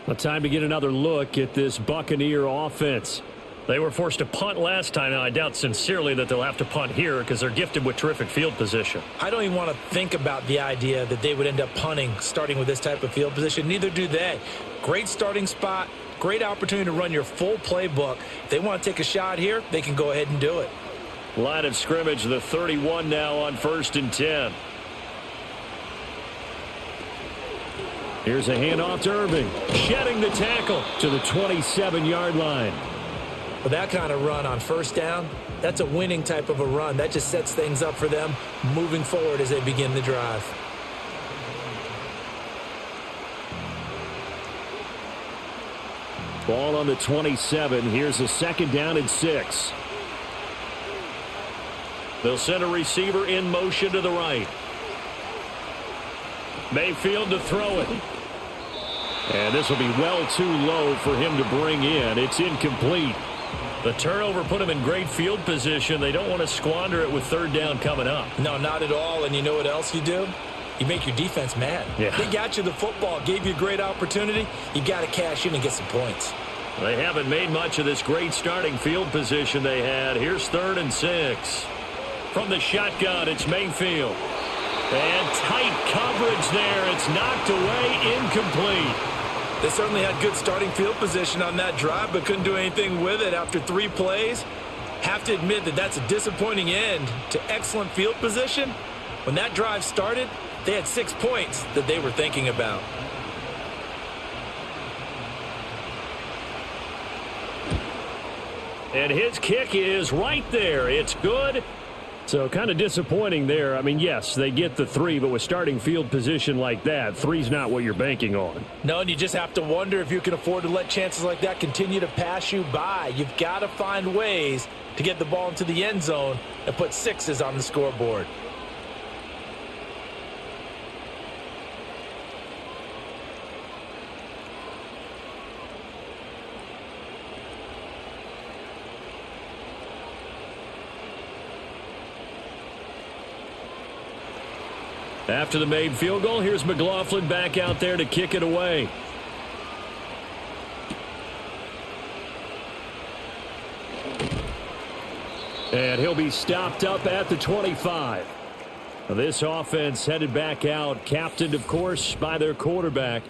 Well, time to get another look at this Buccaneer offense. They were forced to punt last time. Now, I doubt sincerely that they'll have to punt here because they're gifted with terrific field position. I don't even want to think about the idea that they would end up punting starting with this type of field position. Neither do they. Great starting spot, great opportunity to run your full playbook. If they want to take a shot here, they can go ahead and do it. Line of scrimmage, the 31 now on 1st and 10. Here's a handoff to Irving. Shedding the tackle to the 27-yard line. With that kind of run on first down, that's a winning type of a run. That just sets things up for them moving forward as they begin the drive. Ball on the 27. Here's a 2nd down and 6. They'll send a receiver in motion to the right. Mayfield to throw it. And this will be well too low for him to bring in. It's incomplete. The turnover put them in great field position. They don't want to squander it with 3rd down coming up. No, not at all. And you know what else you do? You make your defense mad. Yeah. They got you the football, gave you a great opportunity. You got to cash in and get some points. They haven't made much of this great starting field position they had. Here's 3rd and 6. From the shotgun, it's Mayfield. And tight coverage there. It's knocked away, incomplete. They certainly had good starting field position on that drive, but couldn't do anything with it after 3 plays. Have to admit that that's a disappointing end to excellent field position. When that drive started, they had 6 points that they were thinking about. And his kick is right there. It's good. So kind of disappointing there. I mean, yes, they get the 3, but with starting field position like that, 3's not what you're banking on. No, and you just have to wonder if you can afford to let chances like that continue to pass you by. You've got to find ways to get the ball into the end zone and put 6s on the scoreboard. After the made field goal, here's McLaughlin back out there to kick it away. And he'll be stopped up at the 25. This offense headed back out, captained, of course, by their quarterback.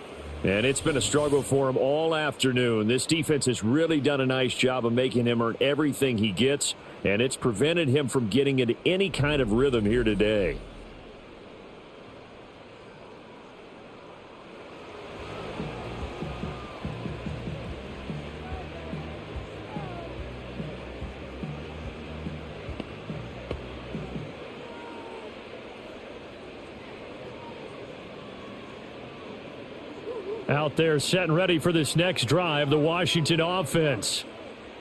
And it's been a struggle for him all afternoon. This defense has really done a nice job of making him earn everything he gets, and it's prevented him from getting into any kind of rhythm here today. Out there set and ready for this next drive, the Washington offense.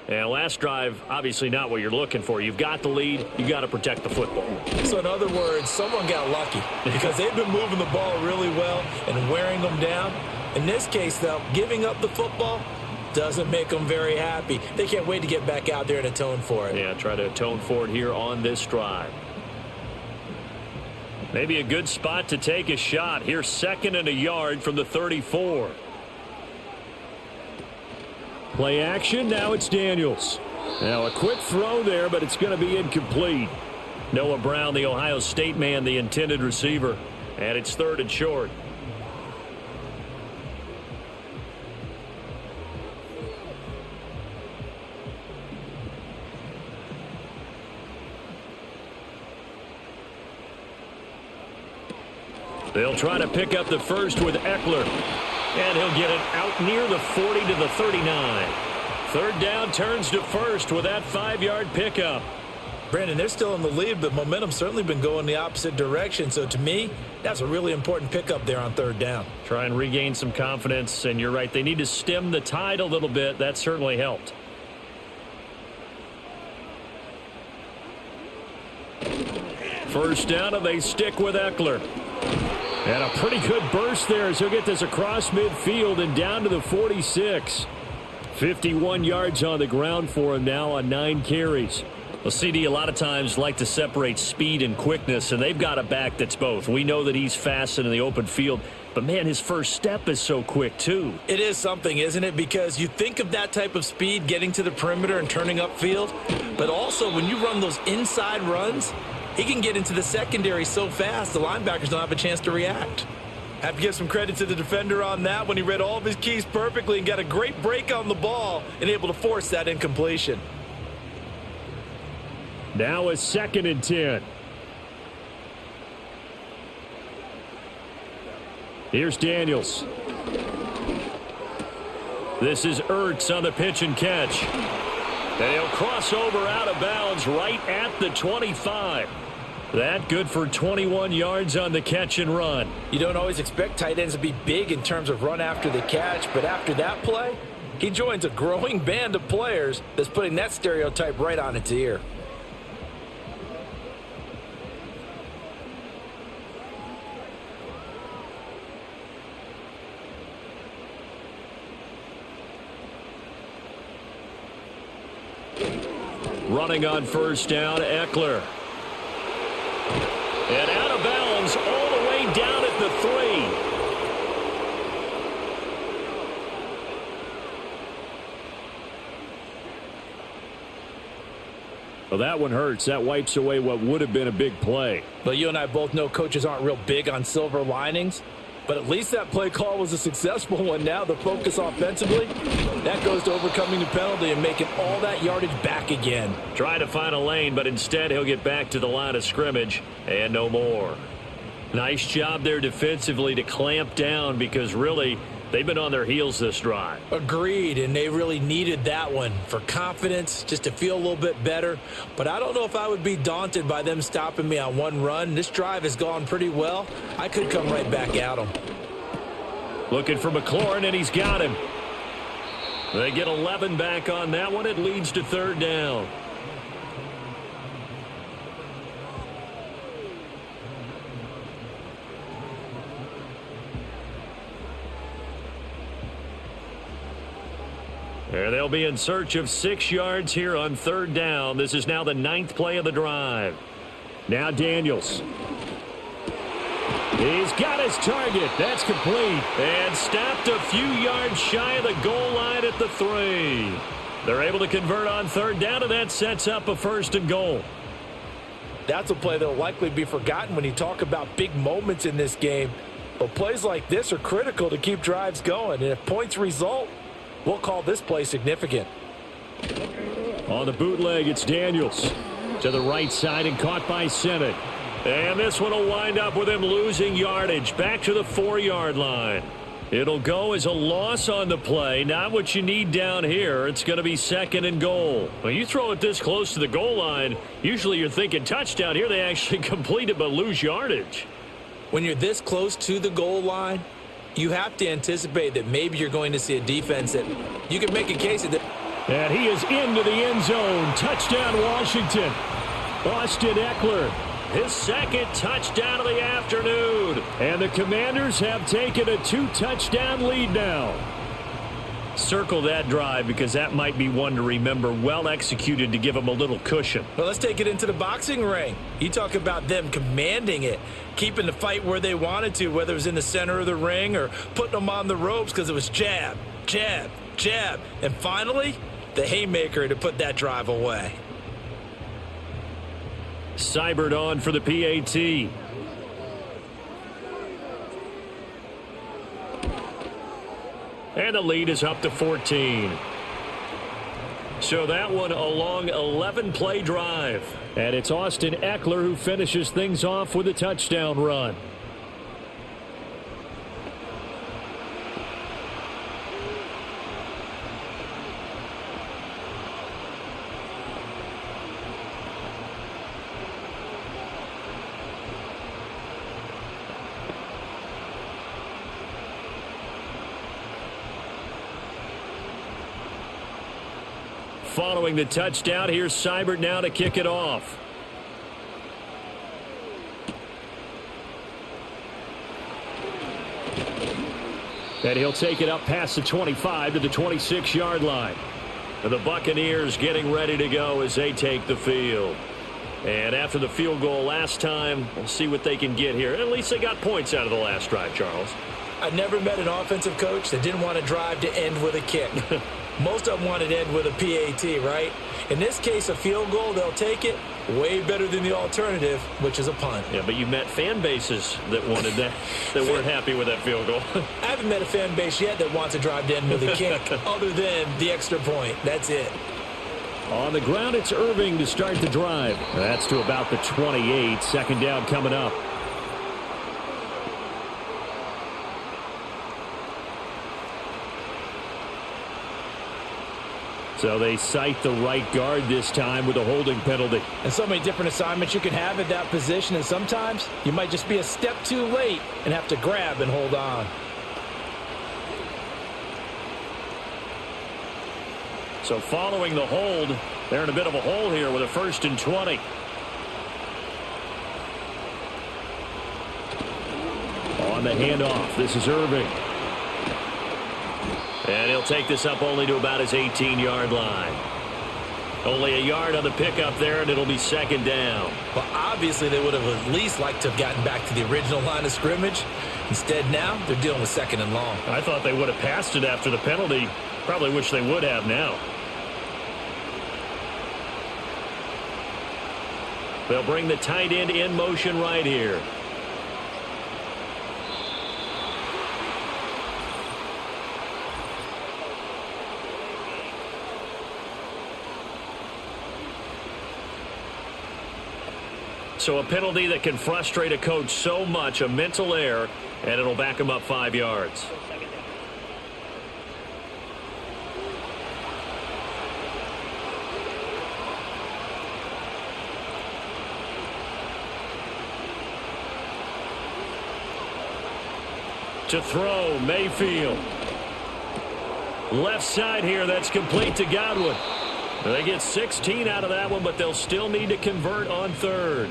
And last drive, obviously not what you're looking for. You've got the lead. You've got to protect the football. So in other words, someone got lucky because they've been moving the ball really well and wearing them down. In this case, though, giving up the football doesn't make them very happy. They can't wait to get back out there and atone for it. Yeah, try to atone for it here on this drive. Maybe a good spot to take a shot. Here's 2nd and a yard from the 34. Play action. Now it's Daniels. Now a quick throw there, but it's going to be incomplete. Noah Brown, the Ohio State man, the intended receiver. And it's 3rd and short. They'll try to pick up the first with Eckler. And he'll get it out near the 40 to the 39. 3rd down, turns to first with that 5-yard pickup. Brandon, they're still in the lead, but momentum's certainly been going the opposite direction. So to me, that's a really important pickup there on 3rd down. Try and regain some confidence, and you're right. They need to stem the tide a little bit. That certainly helped. First down, and they stick with Eckler. And a pretty good burst there as he'll get this across midfield and down to the 46. 51 yards on the ground for him now on 9 carries. Well, CD, a lot of times like to separate speed and quickness, and they've got a back that's both. We know that he's fast in the open field, but, man, his first step is so quick, too. It is something, isn't it? Because you think of that type of speed getting to the perimeter and turning upfield, but also when you run those inside runs, he can get into the secondary so fast the linebackers don't have a chance to react. Have to give some credit to the defender on that when he read all of his keys perfectly and got a great break on the ball and able to force that incompletion. Now a 2nd and 10. Here's Daniels. This is Ertz on the pitch and catch. And he'll cross over out of bounds right at the 25. That good for 21 yards on the catch and run. You don't always expect tight ends to be big in terms of run after the catch, but after that play, he joins a growing band of players that's putting that stereotype right on its ear. Running on first down, Eckler. And out of bounds all the way down at the 3. Well, that one hurts. That wipes away what would have been a big play. But you and I both know coaches aren't real big on silver linings. But at least that play call was a successful one. Now the focus offensively, that goes to overcoming the penalty and making all that yardage back again. Trying to find a lane, but instead he'll get back to the line of scrimmage and no more. Nice job there defensively to clamp down because really they've been on their heels this drive. Agreed, and they really needed that one for confidence, just to feel a little bit better. But I don't know if I would be daunted by them stopping me on one run. This drive has gone pretty well. I could come right back at them. Looking for McLaurin, and he's got him. They get 11 back on that one. It leads to 3rd down. And they'll be in search of 6 yards here on 3rd down. This is now the 9th play of the drive. Now Daniels. He's got his target. That's complete. And stopped a few yards shy of the goal line at the 3. They're able to convert on 3rd down, and that sets up a 1st and goal. That's a play that will likely be forgotten when you talk about big moments in this game. But plays like this are critical to keep drives going. And if points result, we'll call this play significant. On the bootleg, it's Daniels. To the right side and caught by Sennett. And this one will wind up with him losing yardage back to the 4-yard line. It'll go as a loss on the play. Not what you need down here. It's going to be 2nd and goal. When you throw it this close to the goal line, usually you're thinking touchdown. Here they actually complete it but lose yardage. When you're this close to the goal line, You have to anticipate that maybe you're going to see a defense that you can make a case that. And he is into the end zone. Touchdown, Washington. Austin Eckler. His second touchdown of the afternoon. And the Commanders have taken a 2-touchdown lead now. Circle that drive because that might be one to remember. Well executed to give them a little cushion. Well, let's take it into the boxing ring. You talk about them commanding it, keeping the fight where they wanted to, whether it was in the center of the ring or putting them on the ropes because it was jab, jab, jab. And finally, the haymaker to put that drive away. Seibert on for the PAT. And the lead is up to 14. So that one a long 11-play drive. And it's Austin Eckler who finishes things off with a touchdown run. Following the touchdown, here's Seibert now to kick it off. And he'll take it up past the 25 to the 26-yard line. And the Buccaneers getting ready to go as they take the field. And after the field goal last time, we'll see what they can get here. At least they got points out of the last drive, Charles. I never met an offensive coach that didn't want to drive to end with a kick. Most of them wanted to end with a PAT, right? In this case, a field goal, they'll take it. Way better than the alternative, which is a punt. Yeah, but you met fan bases that wanted that, that weren't happy with that field goal. I haven't met a fan base yet that wants to drive to end with a kick, other than the extra point. That's it. On the ground, it's Irving to start the drive. That's to about the 28. Second down coming up. So they cite the right guard this time with a holding penalty. And so many different assignments you can have at that position, and sometimes you might just be a step too late and have to grab and hold on. So following the hold, they're in a bit of a hole here with a 1st and 20. On the handoff, this is Irving. And he'll take this up only to about his 18-yard line. Only a yard on the pickup there, and it'll be second down. Well, obviously they would have at least liked to have gotten back to the original line of scrimmage. Instead, now they're dealing with 2nd and long. I thought they would have passed it after the penalty. Probably wish they would have now. They'll bring the tight end in motion right here. So a penalty that can frustrate a coach so much, a mental error, and it'll back him up 5 yards. To throw, Mayfield. Left side here, that's complete to Godwin. They get 16 out of that one, but they'll still need to convert on 3rd.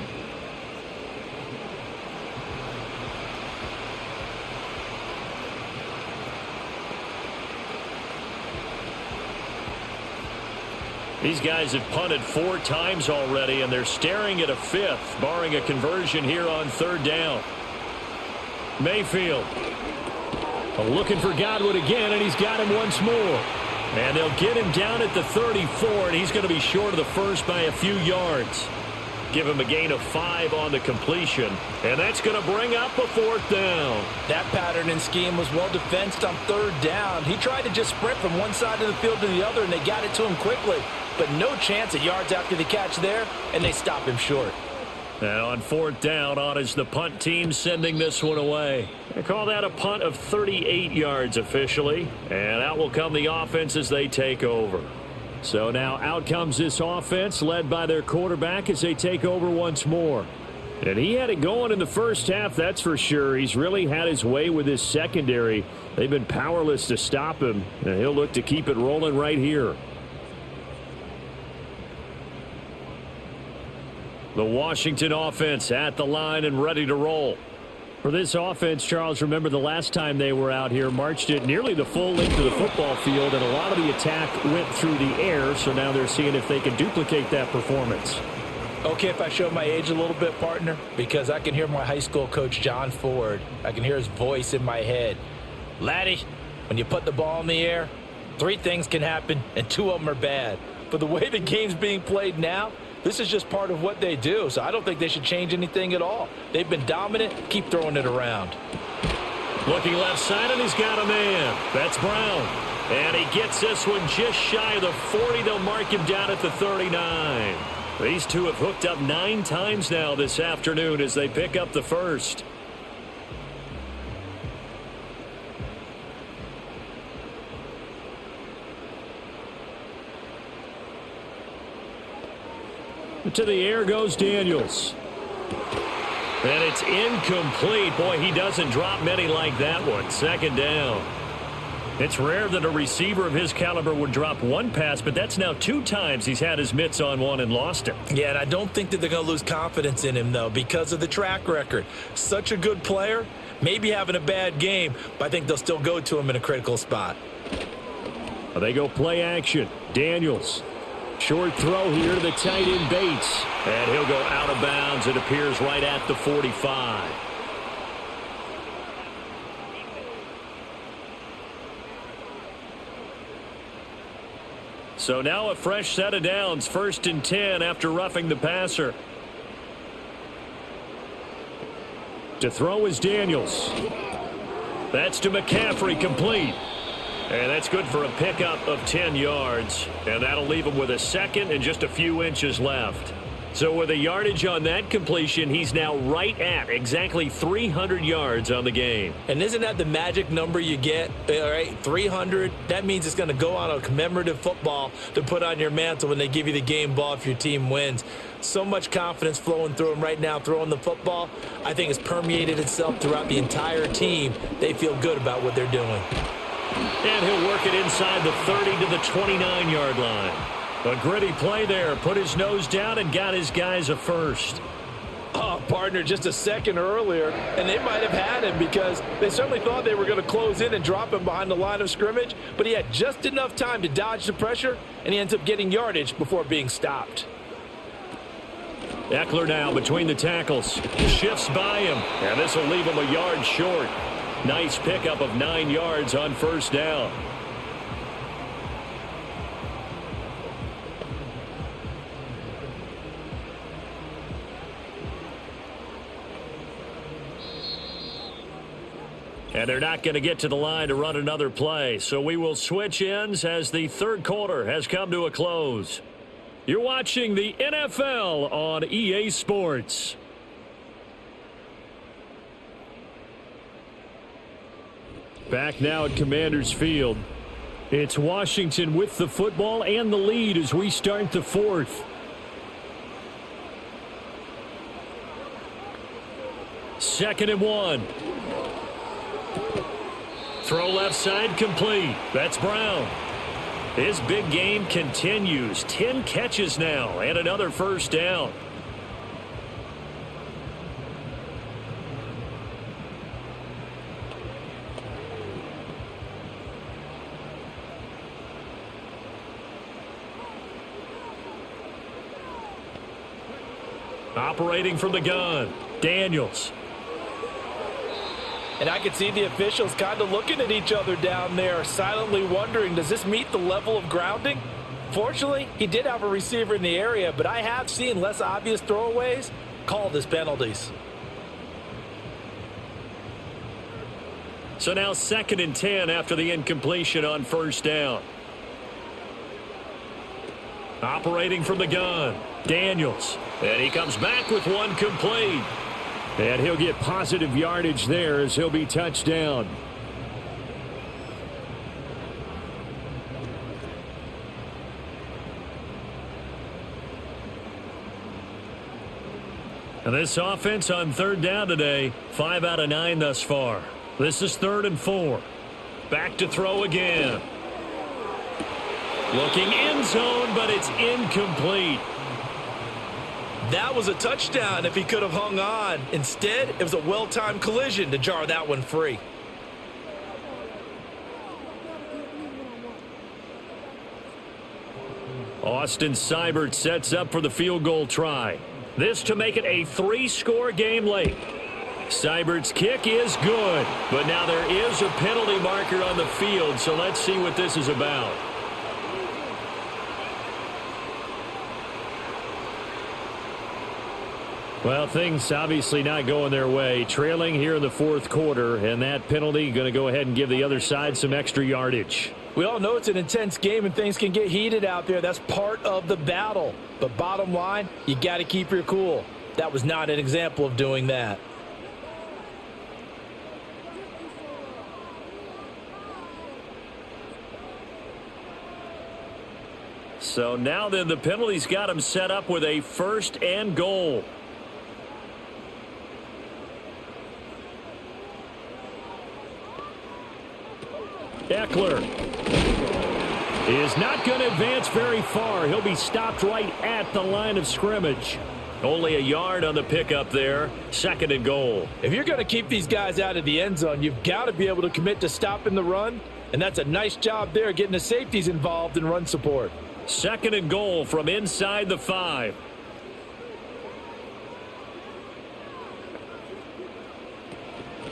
These guys have punted 4 times already, and they're staring at a 5th, barring a conversion here on 3rd down. Mayfield looking for Godwin again, and he's got him once more. And they'll get him down at the 34, and he's going to be short of the first by a few yards. Give him a gain of 5 on the completion, and that's going to bring up a 4th down. That pattern and scheme was well defensed on 3rd down. He tried to just sprint from one side of the field to the other, and they got it to him quickly. But no chance at yards after the catch there, and they stop him short. And on 4th down, on is the punt team sending this one away. They call that a punt of 38 yards officially. And out will come the offense as they take over. So now out comes this offense led by their quarterback as they take over once more. And he had it going in the first half, that's for sure. He's really had his way with his secondary. They've been powerless to stop him, and he'll look to keep it rolling right here. The Washington offense at the line and ready to roll. For this offense, Charles, remember the last time they were out here, marched it nearly the full length of the football field, and a lot of the attack went through the air, so now they're seeing if they can duplicate that performance. Okay, if I show my age a little bit, partner, because I can hear my high school coach, John Ford. I can hear his voice in my head. Laddie, when you put the ball in the air, 3 things can happen, and 2 of them are bad. But the way the game's being played now, this is just part of what they do, so I don't think they should change anything at all. They've been dominant. Keep throwing it around. Looking left side, and he's got a man. That's Brown. And he gets this one just shy of the 40. They'll mark him down at the 39. These two have hooked up 9 times now this afternoon as they pick up the first. To the air goes Daniels. And it's incomplete. Boy, he doesn't drop many like that one. 2nd down. It's rare that a receiver of his caliber would drop one pass, but that's now 2 times he's had his mitts on one and lost it. Yeah, and I don't think that they're going to lose confidence in him, though, because of the track record. Such a good player, maybe having a bad game, but I think they'll still go to him in a critical spot. Well, they go play action. Daniels. Short throw here to the tight end Bates. And he'll go out of bounds. It appears right at the 45. So now a fresh set of downs. 1st and 10 after roughing the passer. To throw is Daniels. That's to McCaffrey, complete. And that's good for a pickup of 10 yards. And that'll leave him with a second and just a few inches left. So with a yardage on that completion, he's now right at exactly 300 yards on the game. And isn't that the magic number you get? All right, 300. That means it's going to go on a commemorative football to put on your mantle when they give you the game ball if your team wins. So much confidence flowing through him right now throwing the football. I think it's permeated itself throughout the entire team. They feel good about what they're doing. And he'll work it inside the 30 to the 29-yard line. A gritty play there. Put his nose down and got his guys a first. Oh, partner, just a second earlier, and they might have had him because they certainly thought they were going to close in and drop him behind the line of scrimmage, but he had just enough time to dodge the pressure, and he ends up getting yardage before being stopped. Eckler now between the tackles. Shifts by him, and this will leave him a yard short. Nice pickup of 9 yards on 1st down. And they're not going to get to the line to run another play. So we will switch ends as the 3rd quarter has come to a close. You're watching the NFL on EA Sports. Back now at Commanders Field. It's Washington with the football and the lead as we start the 4th. Second and 1. Throw left side, complete. That's Brown. His big game continues. 10 catches now and another 1st down. Operating from the gun, Daniels. And I could see the officials kind of looking at each other down there, silently wondering, does this meet the level of grounding? Fortunately, he did have a receiver in the area, but I have seen less obvious throwaways called as penalties. So now 2nd and 10 after the incompletion on 1st down. Operating from the gun, Daniels. And he comes back with one complete. And he'll get positive yardage there as he'll be touched down. And this offense on third down today, 5 out of 9 thus far. This is 3rd and 4. Back to throw again. Looking end zone, but it's incomplete. That was a touchdown if he could have hung on. Instead, it was a well-timed collision to jar that one free. Austin Seibert sets up for the field goal try. This to make it a 3-score game late. Seibert's kick is good, but now there is a penalty marker on the field, so let's see what this is about. Well, things obviously not going their way. Trailing here in the 4th quarter, and that penalty going to go ahead and give the other side some extra yardage. We all know it's an intense game and things can get heated out there. That's part of the battle. But bottom line, you got to keep your cool. That was not an example of doing that. So now then the penalty's got him set up with a 1st and goal. Eckler is not going to advance very far. He'll be stopped right at the line of scrimmage. Only a yard on the pickup there. 2nd and goal. If you're going to keep these guys out of the end zone, you've got to be able to commit to stopping the run. And that's a nice job there, getting the safeties involved in run support. 2nd and goal from inside the 5.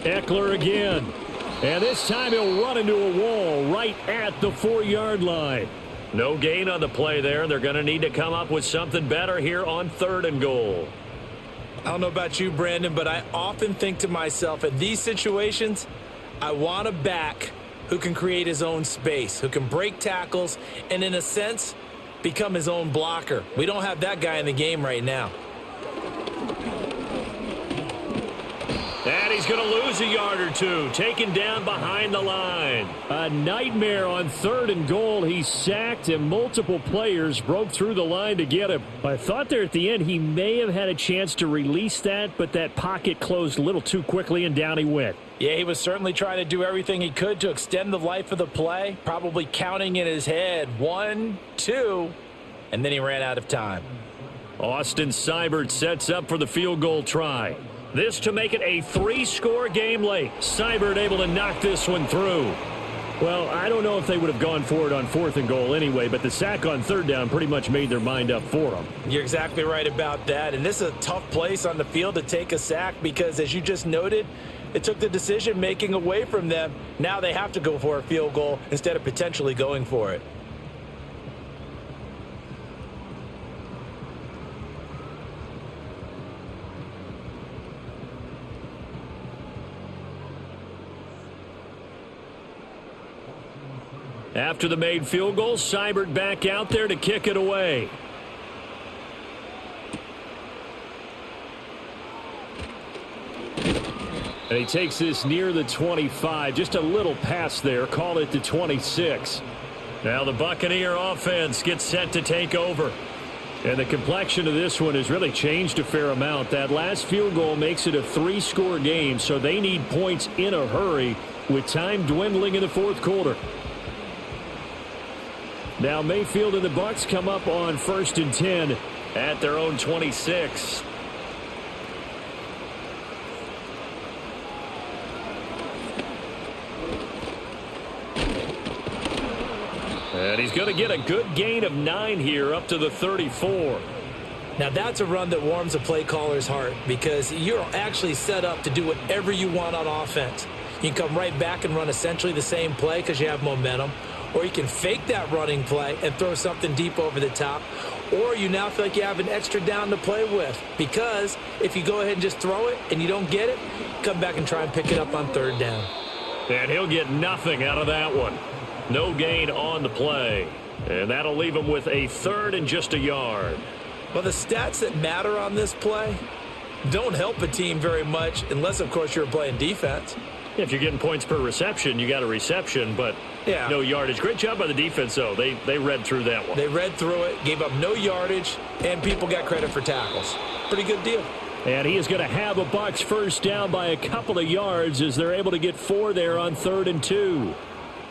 Eckler again. And this time he'll run into a wall right at the 4-yard line. No gain on the play there. They're going to need to come up with something better here on 3rd and goal. I don't know about you, Brandon, but I often think to myself, in these situations, I want a back who can create his own space, who can break tackles, and in a sense, become his own blocker. We don't have that guy in the game right now. And he's going to lose a yard or two, taken down behind the line. A nightmare on 3rd and goal. He's sacked, and multiple players broke through the line to get him. I thought there at the end he may have had a chance to release that, but that pocket closed a little too quickly, and down he went. Yeah, he was certainly trying to do everything he could to extend the life of the play, probably counting in his head 1, 2, and then he ran out of time. Austin Seibert sets up for the field goal try. This to make it a 3-score game late. Seibert able to knock this one through. Well, I don't know if they would have gone for it on 4th and goal anyway, but the sack on 3rd down pretty much made their mind up for them. You're exactly right about that, and this is a tough place on the field to take a sack because, as you just noted, it took the decision-making away from them. Now they have to go for a field goal instead of potentially going for it. After the made field goal, Seibert back out there to kick it away. And he takes this near the 25. Just a little pass there. Call it the 26. Now the Buccaneer offense gets set to take over. And the complexion of this one has really changed a fair amount. That last field goal makes it a 3-score game, so they need points in a hurry with time dwindling in the 4th quarter. Now Mayfield and the Bucs come up on 1st and 10 at their own 26. And he's going to get a good gain of 9 here up to the 34. Now that's a run that warms a play caller's heart because you're actually set up to do whatever you want on offense. You can come right back and run essentially the same play because you have momentum. Or you can fake that running play and throw something deep over the top. Or you now feel like you have an extra down to play with. Because if you go ahead and just throw it and you don't get it, come back and try and pick it up on 3rd down. And he'll get nothing out of that one. No gain on the play. And that'll leave him with a 3rd and just a yard. Well, the stats that matter on this play don't help a team very much unless, of course, you're playing defense. If you're getting points per reception, you got a reception, but no yardage. Great job by the defense, though. They read through that one. They read through it, gave up no yardage, and people got credit for tackles. Pretty good deal. And he is going to have a Bucs first down by a couple of yards as they're able to get 4 there on 3rd and 2.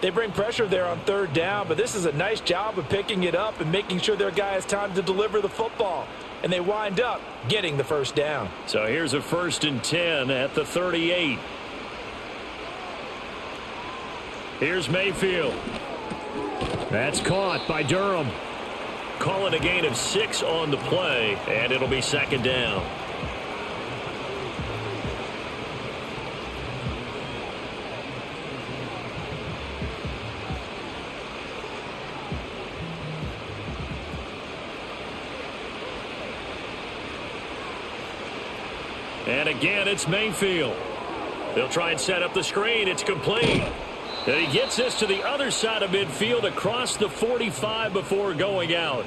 They bring pressure there on 3rd down, but this is a nice job of picking it up and making sure their guy has time to deliver the football. And they wind up getting the first down. So here's a 1st and 10 at the 38. Here's Mayfield. That's caught by Durham. Calling a gain of 6 on the play, and it'll be 2nd down. And again, it's Mayfield. They'll try and set up the screen. It's complete. And he gets this to the other side of midfield across the 45 before going out.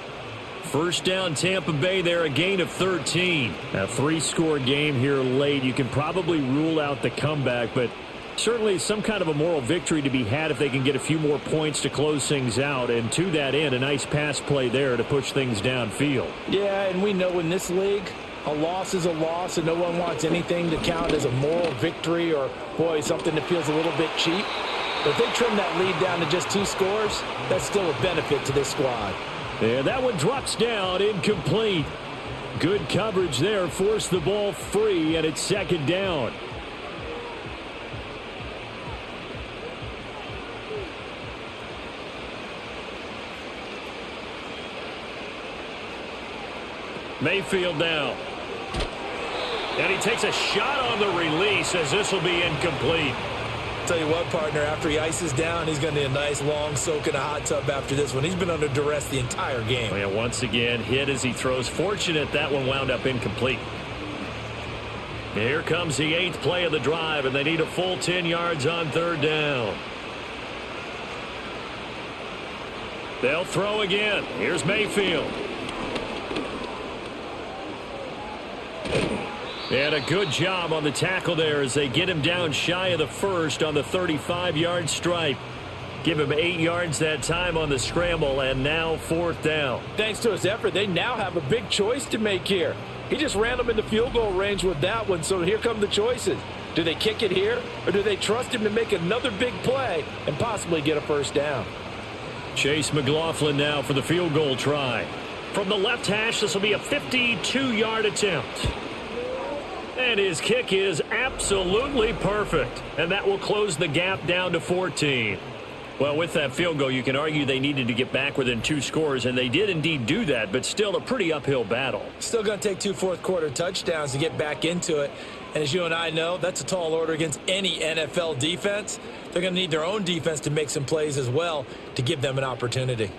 First down, Tampa Bay there, a gain of 13. A 3-score game here late. You can probably rule out the comeback, but certainly some kind of a moral victory to be had if they can get a few more points to close things out. And to that end, a nice pass play there to push things downfield. Yeah, and we know in this league, a loss is a loss, and no one wants anything to count as a moral victory or, boy, something that feels a little bit cheap. But if they trim that lead down to just 2 scores, that's still a benefit to this squad. And that one drops down, incomplete. Good coverage there, forced the ball free, and it's 2nd down. Mayfield now. And he takes a shot on the release as this will be incomplete. Tell you what, partner, after he ices down, he's going to need a nice long soak in a hot tub after this one. He's been under duress the entire game. And once again, hit as he throws. Fortunate that one wound up incomplete. Here comes the 8th play of the drive, and they need a full 10 yards on 3rd down. They'll throw again. Here's Mayfield. And a good job on the tackle there as they get him down shy of the first on the 35-yard stripe. Give him 8 yards that time on the scramble, and now 4th down. Thanks to his effort, they now have a big choice to make here. He just ran them in the field goal range with that one, so here come the choices. Do they kick it here, or do they trust him to make another big play and possibly get a first down? Chase McLaughlin now for the field goal try. From the left hash, this will be a 52-yard attempt. And his kick is absolutely perfect. And that will close the gap down to 14. Well, with that field goal, you can argue they needed to get back within 2 scores, and they did indeed do that, but still a pretty uphill battle. Still going to take 2 fourth-quarter touchdowns to get back into it. And as you and I know, that's a tall order against any NFL defense. They're going to need their own defense to make some plays as well to give them an opportunity.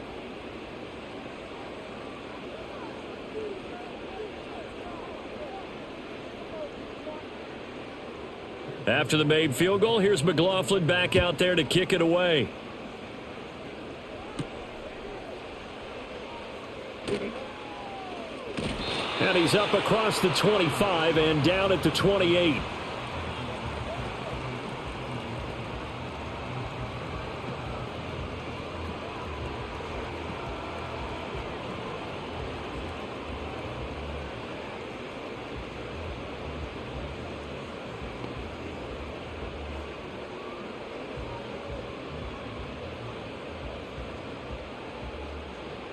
After the made field goal, here's McLaughlin back out there to kick it away. And he's up across the 25 and down at the 28.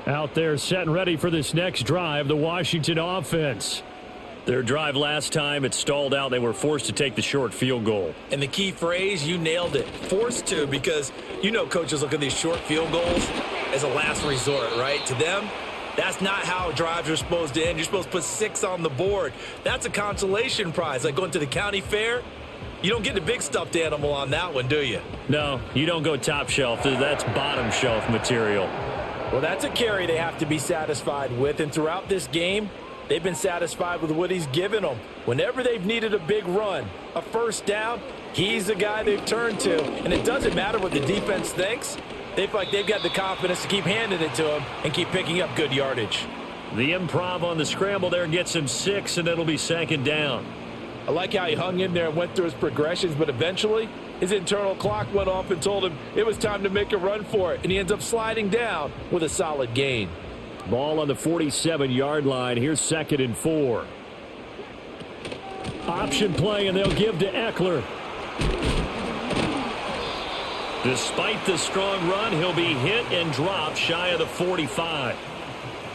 Out there set and ready for this next drive, the Washington offense. Their drive last time, it stalled out. They were forced to take the short field goal. And the key phrase, you nailed it, forced to, because you know coaches look at these short field goals as a last resort, right? To them, that's not how drives are supposed to end. You're supposed to put 6 on the board. That's a consolation prize, like going to the county fair. You don't get the big stuffed animal on that one, do you? No, you don't go top shelf. That's bottom shelf material. Well, that's a carry they have to be satisfied with, and throughout this game, they've been satisfied with what he's given them. Whenever they've needed a big run, a first down, he's the guy they've turned to, and it doesn't matter what the defense thinks. They feel like they've got the confidence to keep handing it to him and keep picking up good yardage. The improv on the scramble there gets him 6, and it'll be 2nd down. I like how he hung in there and went through his progressions, but eventually his internal clock went off and told him it was time to make a run for it, and he ends up sliding down with a solid gain. Ball on the 47-yard line. Here's 2nd and 4. Option play, and they'll give to Eckler. Despite the strong run, he'll be hit and dropped shy of the 45.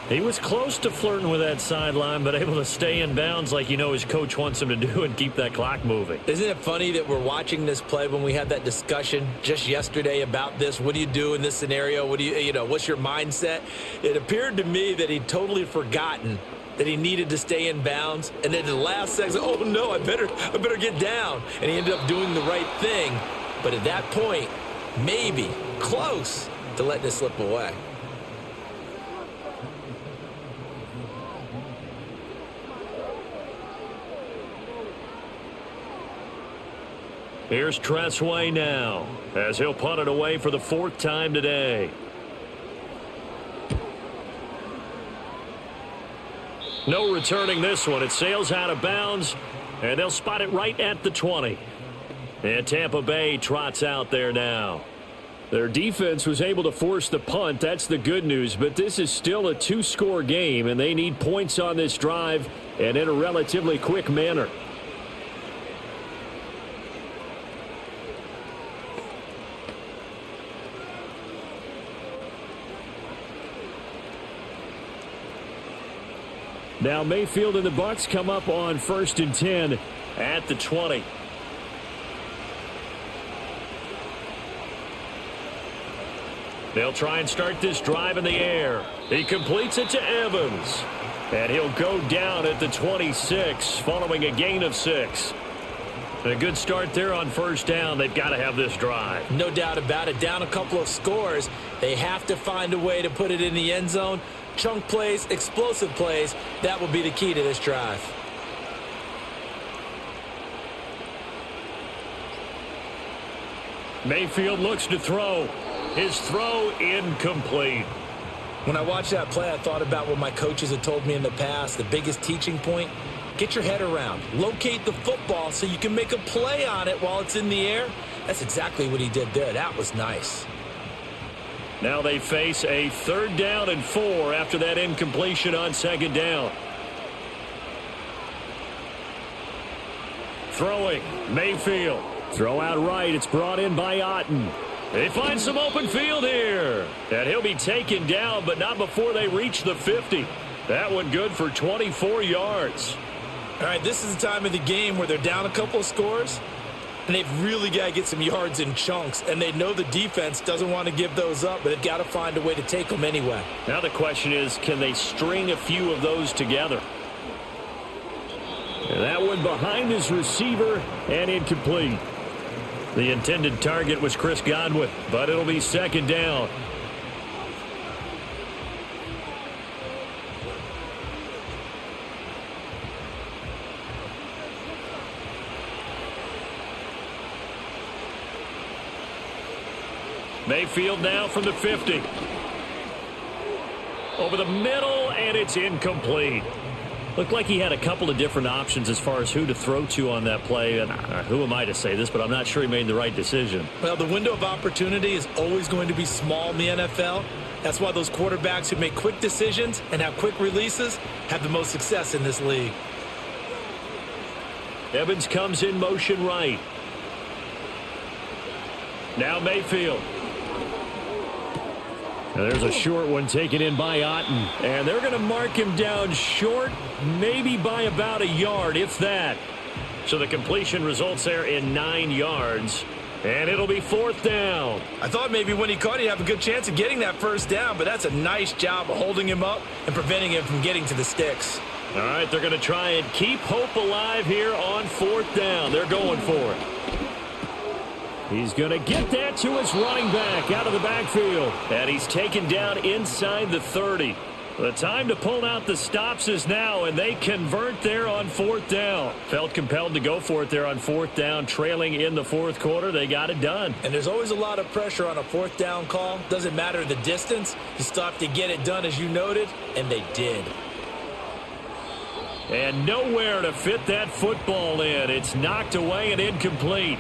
He was close to flirting with that sideline, but able to stay in bounds like his coach wants him to do and keep that clock moving. Isn't it funny that we're watching this play when we had that discussion just yesterday about this? What do you do in this scenario? What do what's your mindset? It appeared to me that he'd totally forgotten that he needed to stay in bounds, and then in the last second, oh no, I better get down. And he ended up doing the right thing. But at that point, maybe close to letting it slip away. Here's Tressway now, as he'll punt it away for the 4th time today. No returning this one. It sails out of bounds, and they'll spot it right at the 20. And Tampa Bay trots out there now. Their defense was able to force the punt. That's the good news, but this is still a 2-score game, and they need points on this drive and in a relatively quick manner. Now Mayfield and the Bucs come up on 1st and 10 at the 20. They'll try and start this drive in the air. He completes it to Evans. And he'll go down at the 26 following a gain of 6. A good start there on 1st down. They've got to have this drive. No doubt about it. Down a couple of scores. They have to find a way to put it in the end zone. Chunk plays, explosive plays, that will be the key to this drive. Mayfield looks to throw. His throw incomplete. When I watched that play, I thought about what my coaches had told me in the past. The biggest teaching point, get your head around. Locate the football so you can make a play on it while it's in the air. That's exactly what he did there. That was nice. Now they face a 3rd down and 4 after that incompletion on 2nd down. Throwing, Mayfield. Throw out right. It's brought in by Otten. They find some open field here. And he'll be taken down, but not before they reach the 50. That one good for 24 yards. All right, this is the time of the game where they're down a couple of scores, and they've really got to get some yards in chunks, and they know the defense doesn't want to give those up, but they've got to find a way to take them anyway. Now the question is, can they string a few of those together? And that one behind his receiver and incomplete. The intended target was Chris Godwin, but it'll be 2nd down. Mayfield now from the 50. Over the middle, and it's incomplete. Looked like he had a couple of different options as far as who to throw to on that play. And who am I to say this, but I'm not sure he made the right decision. Well, the window of opportunity is always going to be small in the NFL. That's why those quarterbacks who make quick decisions and have quick releases have the most success in this league. Evans comes in motion right. Now Mayfield. And there's a short one taken in by Otten. And they're going to mark him down short, maybe by about a yard, if that. So the completion results there in 9 yards. And it'll be 4th down. I thought maybe when he caught, he'd have a good chance of getting that 1st down, but that's a nice job of holding him up and preventing him from getting to the sticks. All right, they're going to try and keep hope alive here on 4th down. They're going for it. He's going to get that to his running back out of the backfield. And he's taken down inside the 30. The time to pull out the stops is now, and they convert there on 4th down. Felt compelled to go for it there on 4th down, trailing in the 4th quarter. They got it done. And there's always a lot of pressure on a 4th down call. Doesn't matter the distance. You stop to get it done, as you noted, and they did. And nowhere to fit that football in. It's knocked away and incomplete.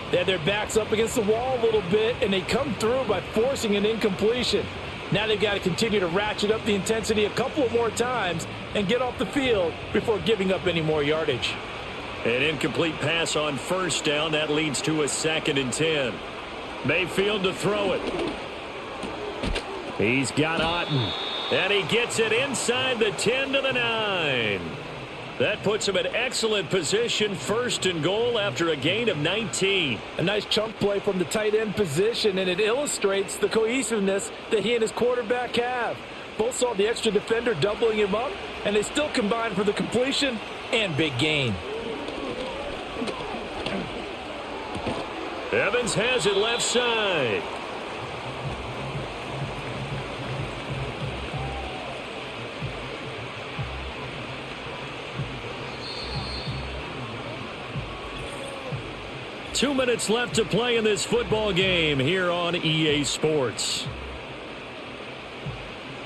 They had their backs up against the wall a little bit, and they come through by forcing an incompletion. Now they've got to continue to ratchet up the intensity a couple of more times and get off the field before giving up any more yardage. An incomplete pass on first down. That leads to a 2nd and 10. Mayfield to throw it. He's got Otten. And he gets it inside the 10 to the 9. That puts him in excellent position, 1st and goal after a gain of 19. A nice chunk play from the tight end position, and it illustrates the cohesiveness that he and his quarterback have. Both saw the extra defender doubling him up, and they still combined for the completion and big gain. Evans has it left side. Two minutes left to play in this football game here on EA Sports.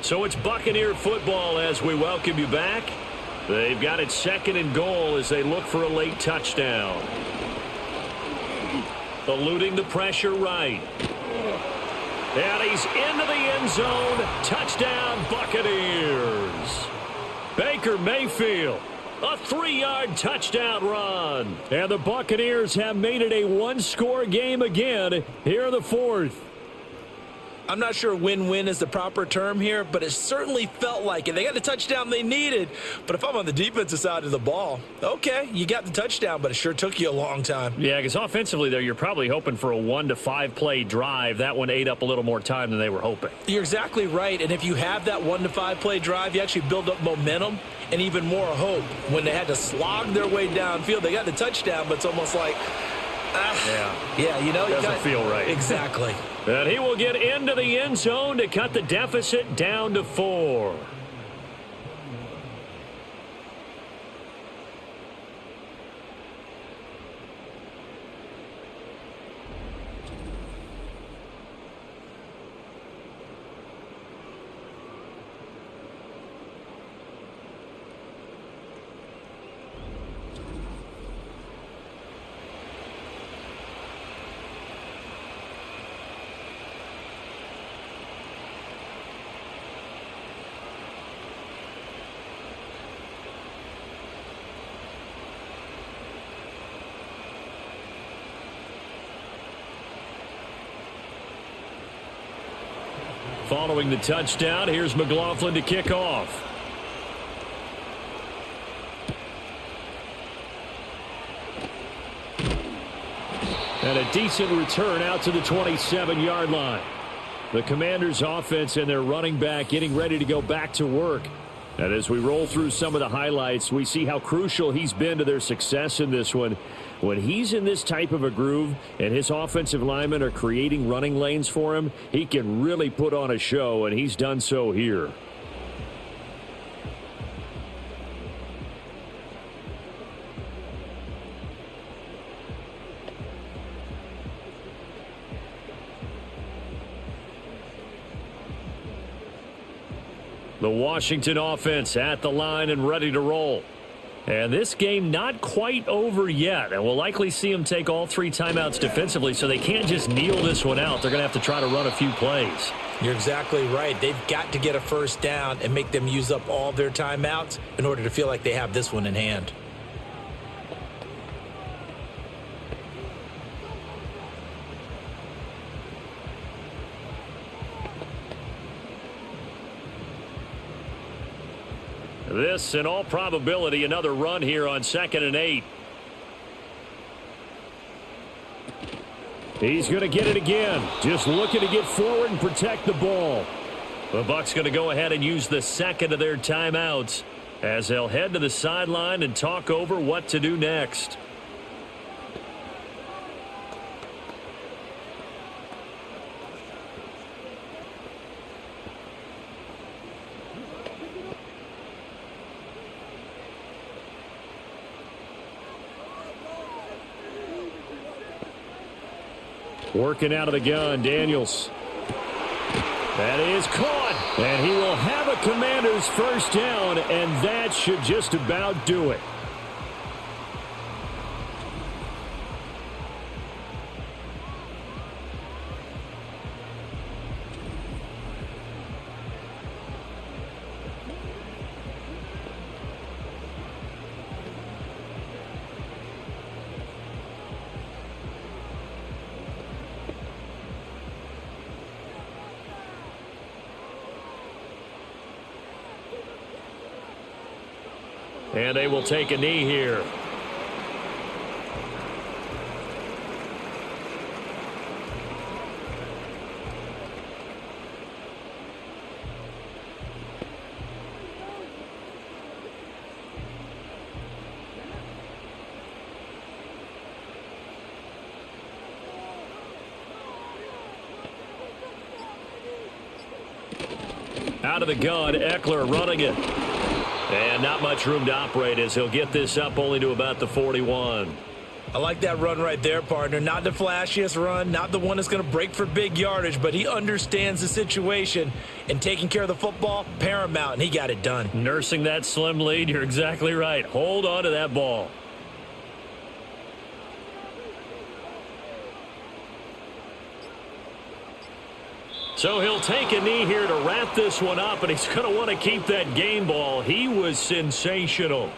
So it's Buccaneer football as we welcome you back. They've got it 2nd and goal as they look for a late touchdown. Eluding the pressure right. And he's into the end zone. Touchdown, Buccaneers. Baker Mayfield. A 3-yard touchdown run. And the Buccaneers have made it a one-score game again here in the 4th. I'm not sure win-win is the proper term here, but it certainly felt like it. They got the touchdown they needed, but if I'm on the defensive side of the ball, okay, you got the touchdown, but it sure took you a long time. Yeah, because offensively, though, you're probably hoping for a 1 to 5 play drive. That one ate up a little more time than they were hoping. You're exactly right, and if you have that 1 to 5 play drive, you actually build up momentum and even more hope. When they had to slog their way downfield, they got the touchdown, but it's almost like, you know, doesn't feel right. Exactly. And he will get into the end zone to cut the deficit down to 4. Following the touchdown, here's McLaughlin to kick off. And a decent return out to the 27-yard line. The Commanders' offense and their running back getting ready to go back to work. And as we roll through some of the highlights, we see how crucial he's been to their success in this one. When he's in this type of a groove and his offensive linemen are creating running lanes for him, he can really put on a show, and he's done so here. The Washington offense at the line and ready to roll. And this game not quite over yet. And we'll likely see them take all 3 timeouts defensively, so they can't just kneel this one out. They're going to have to try to run a few plays. You're exactly right. They've got to get a first down and make them use up all their timeouts in order to feel like they have this one in hand. This, in all probability, another run here on 2nd and 8. He's going to get it again. Just looking to get forward and protect the ball. The Bucs going to go ahead and use the 2nd of their timeouts as they'll head to the sideline and talk over what to do next. Working out of the gun, Daniels. That is caught. And he will have a Commanders first down, and that should just about do it. And they will take a knee here. Out of the gun, Eckler running it. And not much room to operate as he'll get this up only to about the 41. I like that run right there, partner. Not the flashiest run, not the one that's going to break for big yardage, but he understands the situation, and taking care of the football, paramount, and he got it done. Nursing that slim lead, you're exactly right. Hold on to that ball. So he'll take a knee here to wrap this one up, and he's going to want to keep that game ball. He was sensational.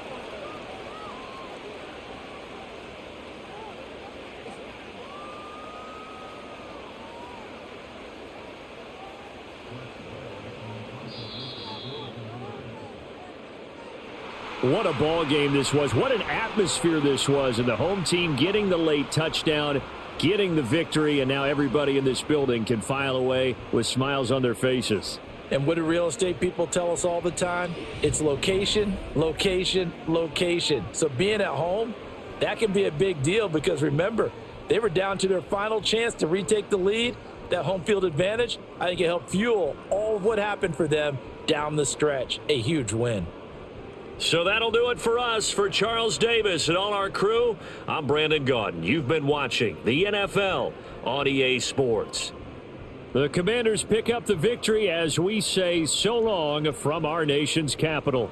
What a ball game this was. What an atmosphere this was. And the home team getting the late touchdown, getting the victory, and now everybody in this building can file away with smiles on their faces. And what do real estate people tell us all the time? It's location, location, location. So being at home, that can be a big deal because remember, they were down to their final chance to retake the lead. That home field advantage, I think it helped fuel all of what happened for them down the stretch. A huge win. So that'll do it for us. For Charles Davis and all our crew, I'm Brandon Gaudin. You've been watching the NFL on EA Sports. The Commanders pick up the victory as we say so long from our nation's capital.